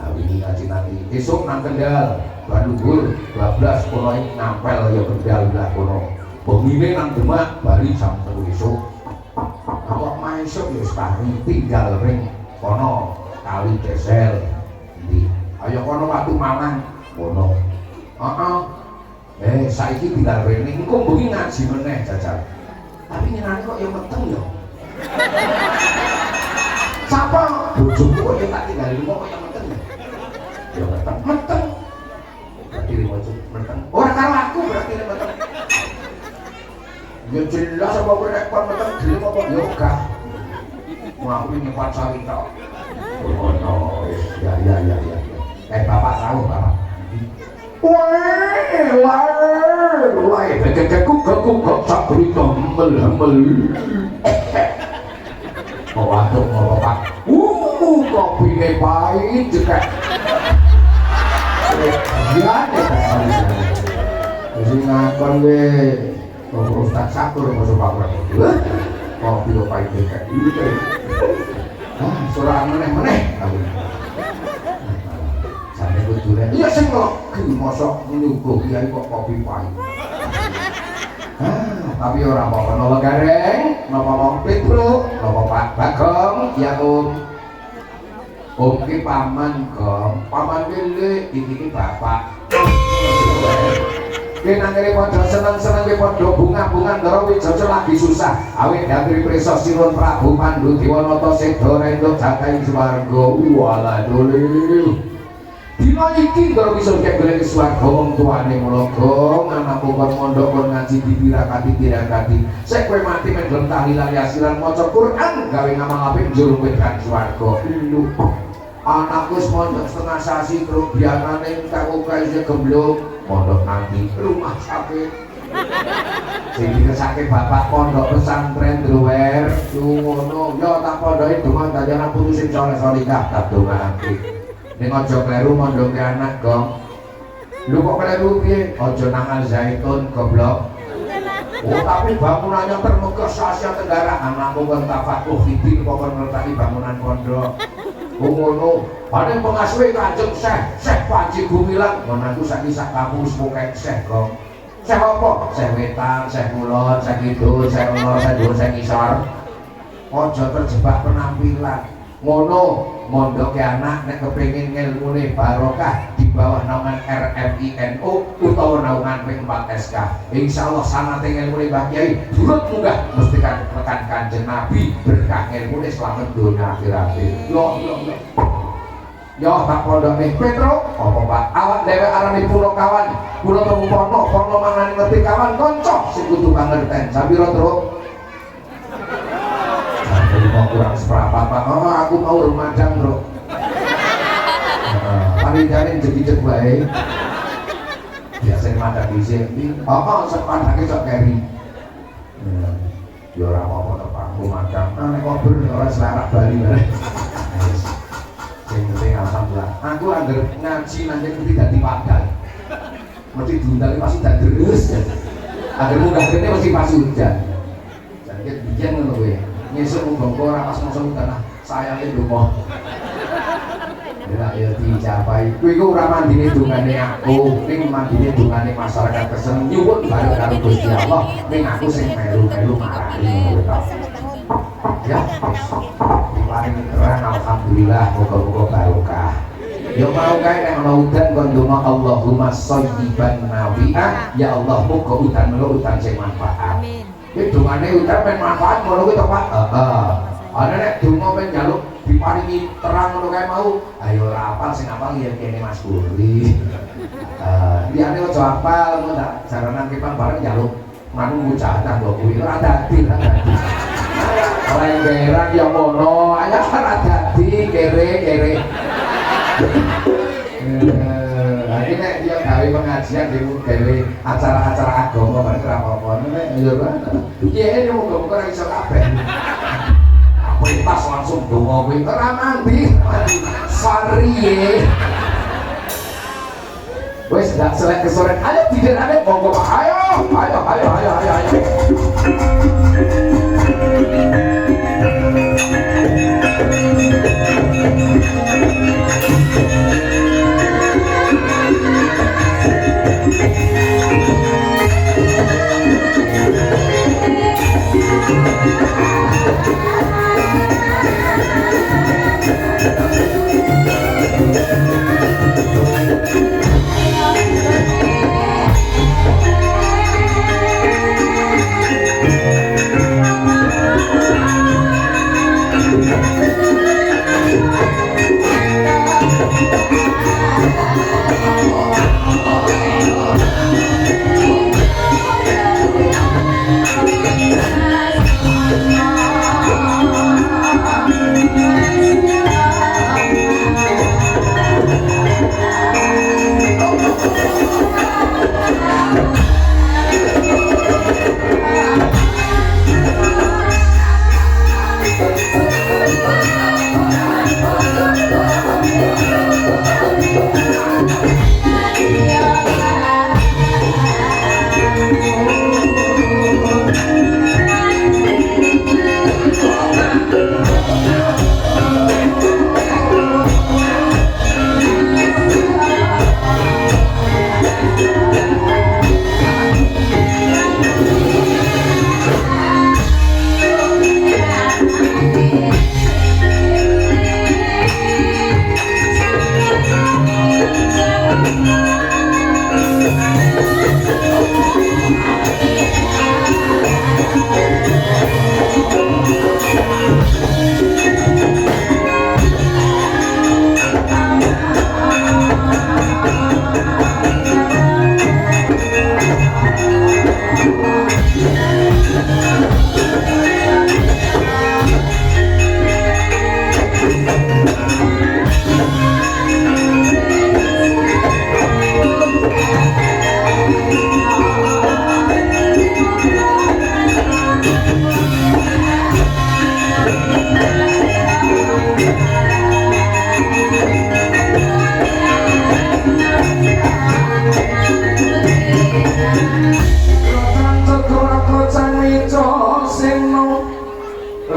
Awini kaji nanti. Esuk nang Kendal, Bandung 12 kono ngampel ya Kendal lah kono. Bengine nang Demak bali jam 3 esuk. Awak main esuk ya separi tinggal ring kono kali Desel. Ndi ayo kono waktu mangan ngono. Heeh. Saiki tinggal rene engko bengi ngaji meneh jajal. Tapi nyenane kok ya meteng ya. Sapa bojoku kok ya tak tinggal lunga kok ya meteng ya. Ya meteng. Berarti meteng. Ora karo aku berarti meteng. Ya jelas apa kowe nek kon meteng gelem apa ya ora. Mau aku ini pacarin tok. Oh no, ya. Bapak tahu bapak. Wah, kekuk sak berita mel. Mau aduk mau bapak. Kopine pahit cekak. Ya deh. Wis ngakon we. Terus tak sakur masuk bapak. Kopi lo pahit cekak. Surah meneh. Sampai betulan. Iya sing legi mosok nyuguh kiai kok kopi pahit. Tapi ora apa-apa napa gareng, napa mompit bro, napa Pak Bagong, ya Om ki paman Gong, paman pilih iki bapak. Nang kene padha seneng-seneng ke padha bunga-bunga ndara wijojo lagi susah. Awit dhatri prisa Sirun Prabu Pandu Diwanata Seda Rendra Jakaing Swarga. Walah dole. Dina iki ndara bisa golek swarga wong tuane mula Gong, anakku kon mondok kon ngaji dipirakati. Sek kowe mati men gelem tahlilan yasilan maca Quran gawe ngamal apik njur wetan swarga. Lho. Anakku wis mondok setengah sasi terus bianane kanggo kae gemblong mondok nanti rumah sakit. Sing dikesake bapak pondok pesantren Druwer ngono ya tak pondoke donga dadi anak putu sing saleh salihah tak dongake. Ning aja kleru mondoke anak Gong. Lu kok kleru piye? Aja nang Zaitun goblok. Oh tapi bangunannya termegah se-Asia Tenggara. Anakku kan tafakuh fitin kok ngertani bangunan pondok. Oh ngono. Paling pengasuhe Kanjeng Syekh Panji Gumilang. Menantu saiki sak kampung wis pokoke Syekh Gong. Syekh apa? Syekh Wetan, Syekh Kulon, Syekh Kidul, Syekh Lor, Syekh Dhuwur, Syekh Ngisor. Aja terjebak penampilan. ngono mondoke anak nek kepengin ngilmune barokah di bawah naungan RMINO utawa naungan P4 SK insyaallah sanate ngilmune Mbah Kyai durut munggah mesti kan rekan Kanjeng Nabi berkah ngilmune selamat dunia akhirat yo tak pondone Petro apa Pak awak dhewe arane pulo kawan pulo temu pono mangane ngerti kawan kanca sing kudu pangerten sabira Tru mau kurang seperempat Pak aku mau Ramadan Bro paling jamin jeki-jek bae biasanya madan di sini sepadake sok keri ya ora apa-apa to Pak Ramadan nek kober ora selarak Bali bareng sing penting alhamdulillah aku anggere ngaji nanti mesti dadi padal mesti diundang pasti dadres agar munggah kene mesti pas hujan jadi biyen ngono kowe ngesuk muga-muga ora pas masa hujan sayange donga ya dicapai kowe iku ora mandine dongane aku ning mandine dongane masyarakat kesel nyuwun bareng karo Gusti Allah ning aku sing melu-melu marani ya diparingi terang alhamdulillah muga-muga barokah ya mau kae nek ana udan kon donga Allahumma shayyiban nafi'an ya Allah muga udan melu udan sing manfaat amin iki dongane udan men manfaat ngono kuwi to Pak heeh ana nek donga men njaluk diparingi terang ngono kae mau ayo ora apal sing apal yen kene Mas Buri liyane aja apal ngono tak jaranan kita bareng njaluk manung mujahadah mbok kuwi ora dadi ora gerak ya ngono ayo ora dadi kere lagi nek dia gawe pengajian gawe acara-acara agama bareng ora apa-apa nek yo iki muga-muga ora iso kabeh pentas langsung donga kuwi ora mandi sariye wis dak selek kesoren ayo diderane monggo Pak ayo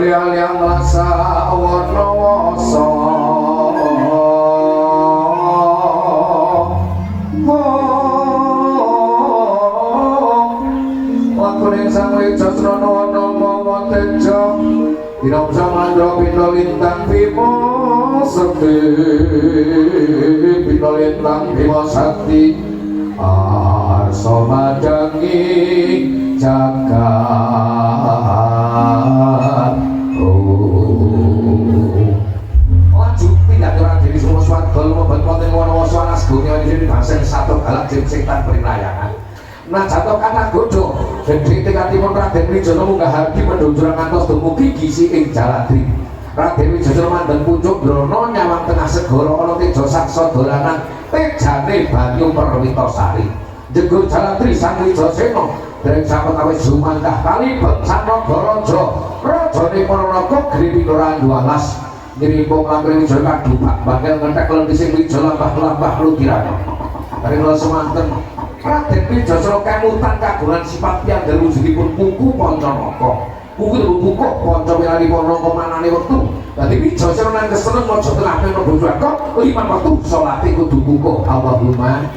liang rasa warna-wasa lakuning sang wicasrana wana mawa tejo Inom samandra pino lintang bimo sekti pino lintang bimo sakti arsa madangi jagat laju pindah turang diri semua swarga lumebet wonten wana-wana anas gumi diri bangsa satu galak jeng setan berilayangan nah jatuh kata godho gede tingkatipun Raden Wijaya munggah hardi mendunjurang ngantos dumugi gisi ing Jaladri Raden Wijaya mandeng pucuk drono nyawang tengah segara ana teja saksa dolanan tejane banyu Perwitasari jegur Jaladri sang Wijasena dereng sawetawis jumangkah kali bangsa Nagaraja rajane Ponorogo Griwi Randu alas nirimpung lampir Wijaya kadhupak bangkel ngentek lentising Wijaya lampah-lampah lutirana dari kula semanten Raden Wijaya kemutan kagungan sifat piyambak wujudipun puku Pancanaka. Puku itu puku panca wilani Panaka manane wektu. Dadi Wijaya nang keseneng maca tengah peno bojoko liman wektu salate kudu puku. Allahumma amin.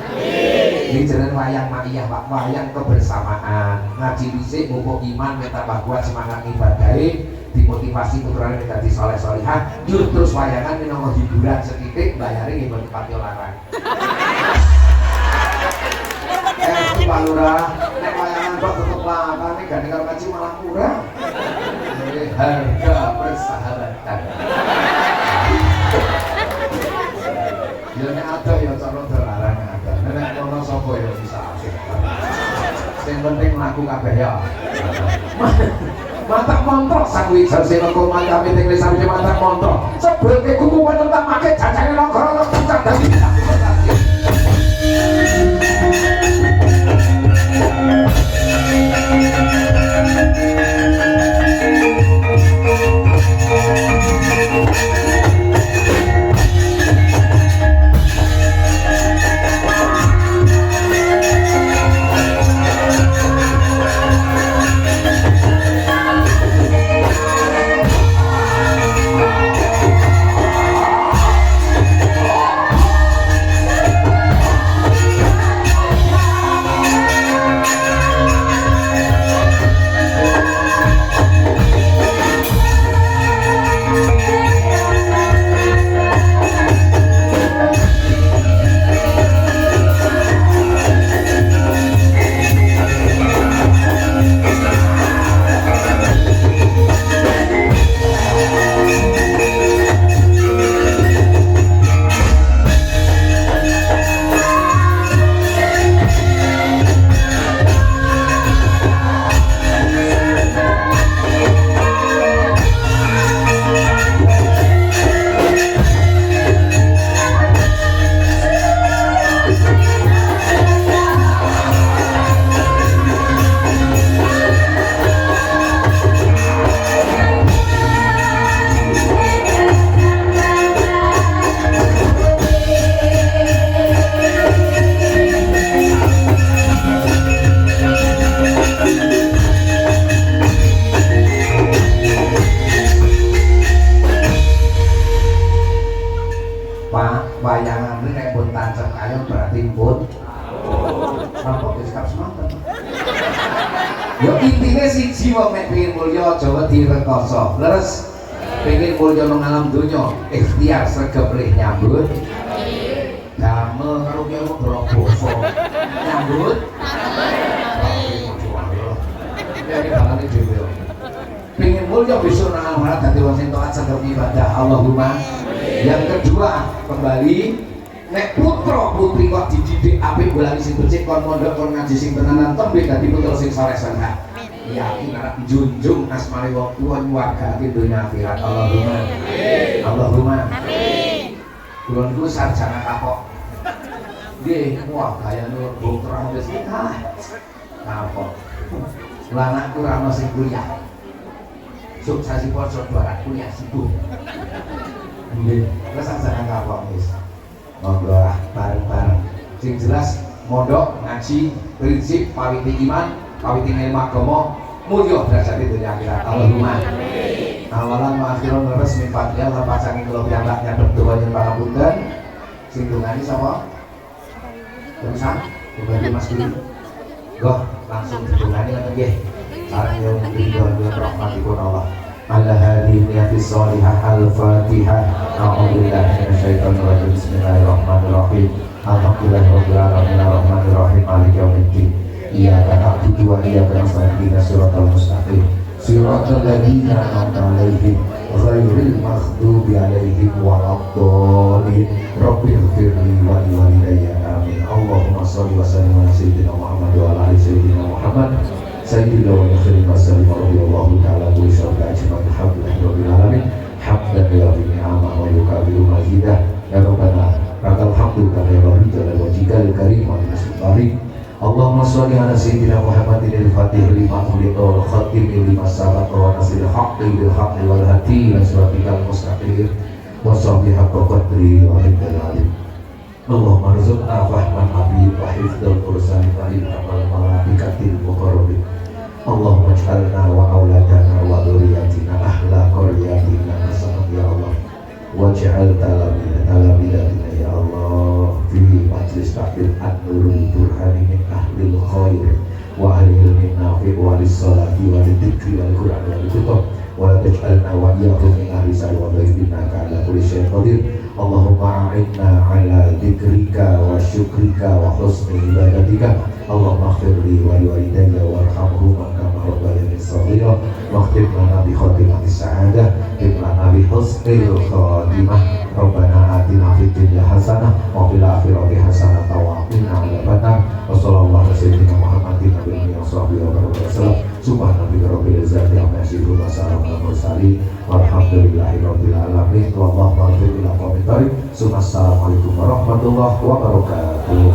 Ini jeneng wayang makiyah Pak, wayang kebersamaan. Ngaji dhisik mumpung iman tambah kuat semangat ibadahe, dimotivasi putrane dadi saleh salihah, jur terus wayangan minangka hiburan setitik bayare nggih mboten pati larang. Pak Lurah, nek wayangan kok tetep lakane gane karo ngaji malah murah. Harga persahabatan. Ya nek ada ya cara larang ada. Nek ono sapa ya bisa asik. Sing penting mlaku kabeh ya. Mantap montrok sang Wijasena koma kami teng lesane mantap montrok. Sebelke kuku penentang make jajane nagara puncak dadi. Ya intine siji wong nek pengin mulya aja wedi rekoso. Leres pengin mulya nang alam donya, ikhtiar sregep lih nyambut. Damel karo kiye ngobrol basa. Nyambut. Jadi balane dhewe. Pengin mulya besok nang alam dadi wong sing taat sregep ibadah. Allahumma. Yang kedua, kembali nek putra putri kok dididik apik bolani sing becik kon mondok kon ngaji sing tenanan tembe dadi putra sing saleh saleh. Yakin arep junjung asmane wong tuwa nyuwargake donya akhirat. Allahumma amin. Allahumma amin. Kula niku sarjana kapok. Nggih, wah gayane putra wis kapok. Lah anakku ora ono sing kuliah. Sukses poso barat kuliah sibuk. Nggih, wis sarjana kapok wis. Monggo lah bareng-bareng. Sing jelas mondok ngaji prinsip pawiti iman, pawiti ilmu agama, mulya derajate dunya akhirat. Allahumma amin. Awalan wa akhiran resmi Fatihah lan pasangi kula piyambak nyadep doa yen pangapunten. Sing dungani sapa? Terusan, Bupati Mas Guru. Goh, langsung didungani ngoten nggih. Sareng yo mugi rahmatipun Allah. Ala niyati sholihah. Al-Fatihah. A'udzubillahi minasyaitonir rajim. Bismillahirrahmanirrahim. Alhamdulillahirabbil alamin arrahmanirrahim maliki yaumiddin. Iyyaka na'budu wa iyyaka nasta'in ihdinas siratal mustaqim. Siratal ladzina an'amta 'alaihim ghairil maghdubi 'alaihim waladdallin. Rabbighfirli wa liwalidayya amin. Allahumma shalli wa sallim ala sayyidina Muhammad wa ala ali sayyidina Muhammad. Sayyidina wa akhirin wa sallim radhiyallahu ta'ala wa syarika ajmain. Alhamdulillahirabbil alamin. Hamdan lillahi ni'ama wa yukabiru mazidah. Ya Rabbana lakal hamdu kama yanbaghi li wajhikal karim wa li Allahumma sholli ala sayyidina Muhammadin al-fatih lima ughliqa wal khatim lima sabaqa wa nasiril haqqi bil haqqi wal hadi ila siratikal mustaqim wa sahbihi haqqa qadri wa miqdarihi. Allahumma rizqna fahman habib wa hifdzal qur'an wa ilhamal malaikatil muqarrabin. Allahumma ij'alna wa auladana wa dzurriyyatina ahla qaryatina hasanah ya Allah. Waj'al talamidatina ya Allah fi majlis takbir an-nurul burhani min ahlil khair wa ahli ilmin nafi' wa lis-salati wa lidhikri wal qur'an wal kutub wa la taj'alna wa iyyahum min ahli sa'i wa innaka ala kulli syai'in qadir. Allahumma a'inna ala dzikrika wa syukrika wa husni ibadatika. Allahumma ighfirli wa liwalidayya warhamhuma kama rabbayani shaghira waghfir lana bi khatimati sa'adah lana bi husnil khatimah. Rabbana atina fid dunya hasanah wa fil akhirati hasanah wa qina adzabannar. Wa sallallahu ala sayyidina Muhammadin nabiyyi wa sahbihi wa sallam. Subhanallahi rabbil izzati amma yasifun wa salamun alal mursalin walhamdulillahi rabbil alamin. Wallahu a'lam bishawab. Assalamualaikum warahmatullahi wabarakatuh.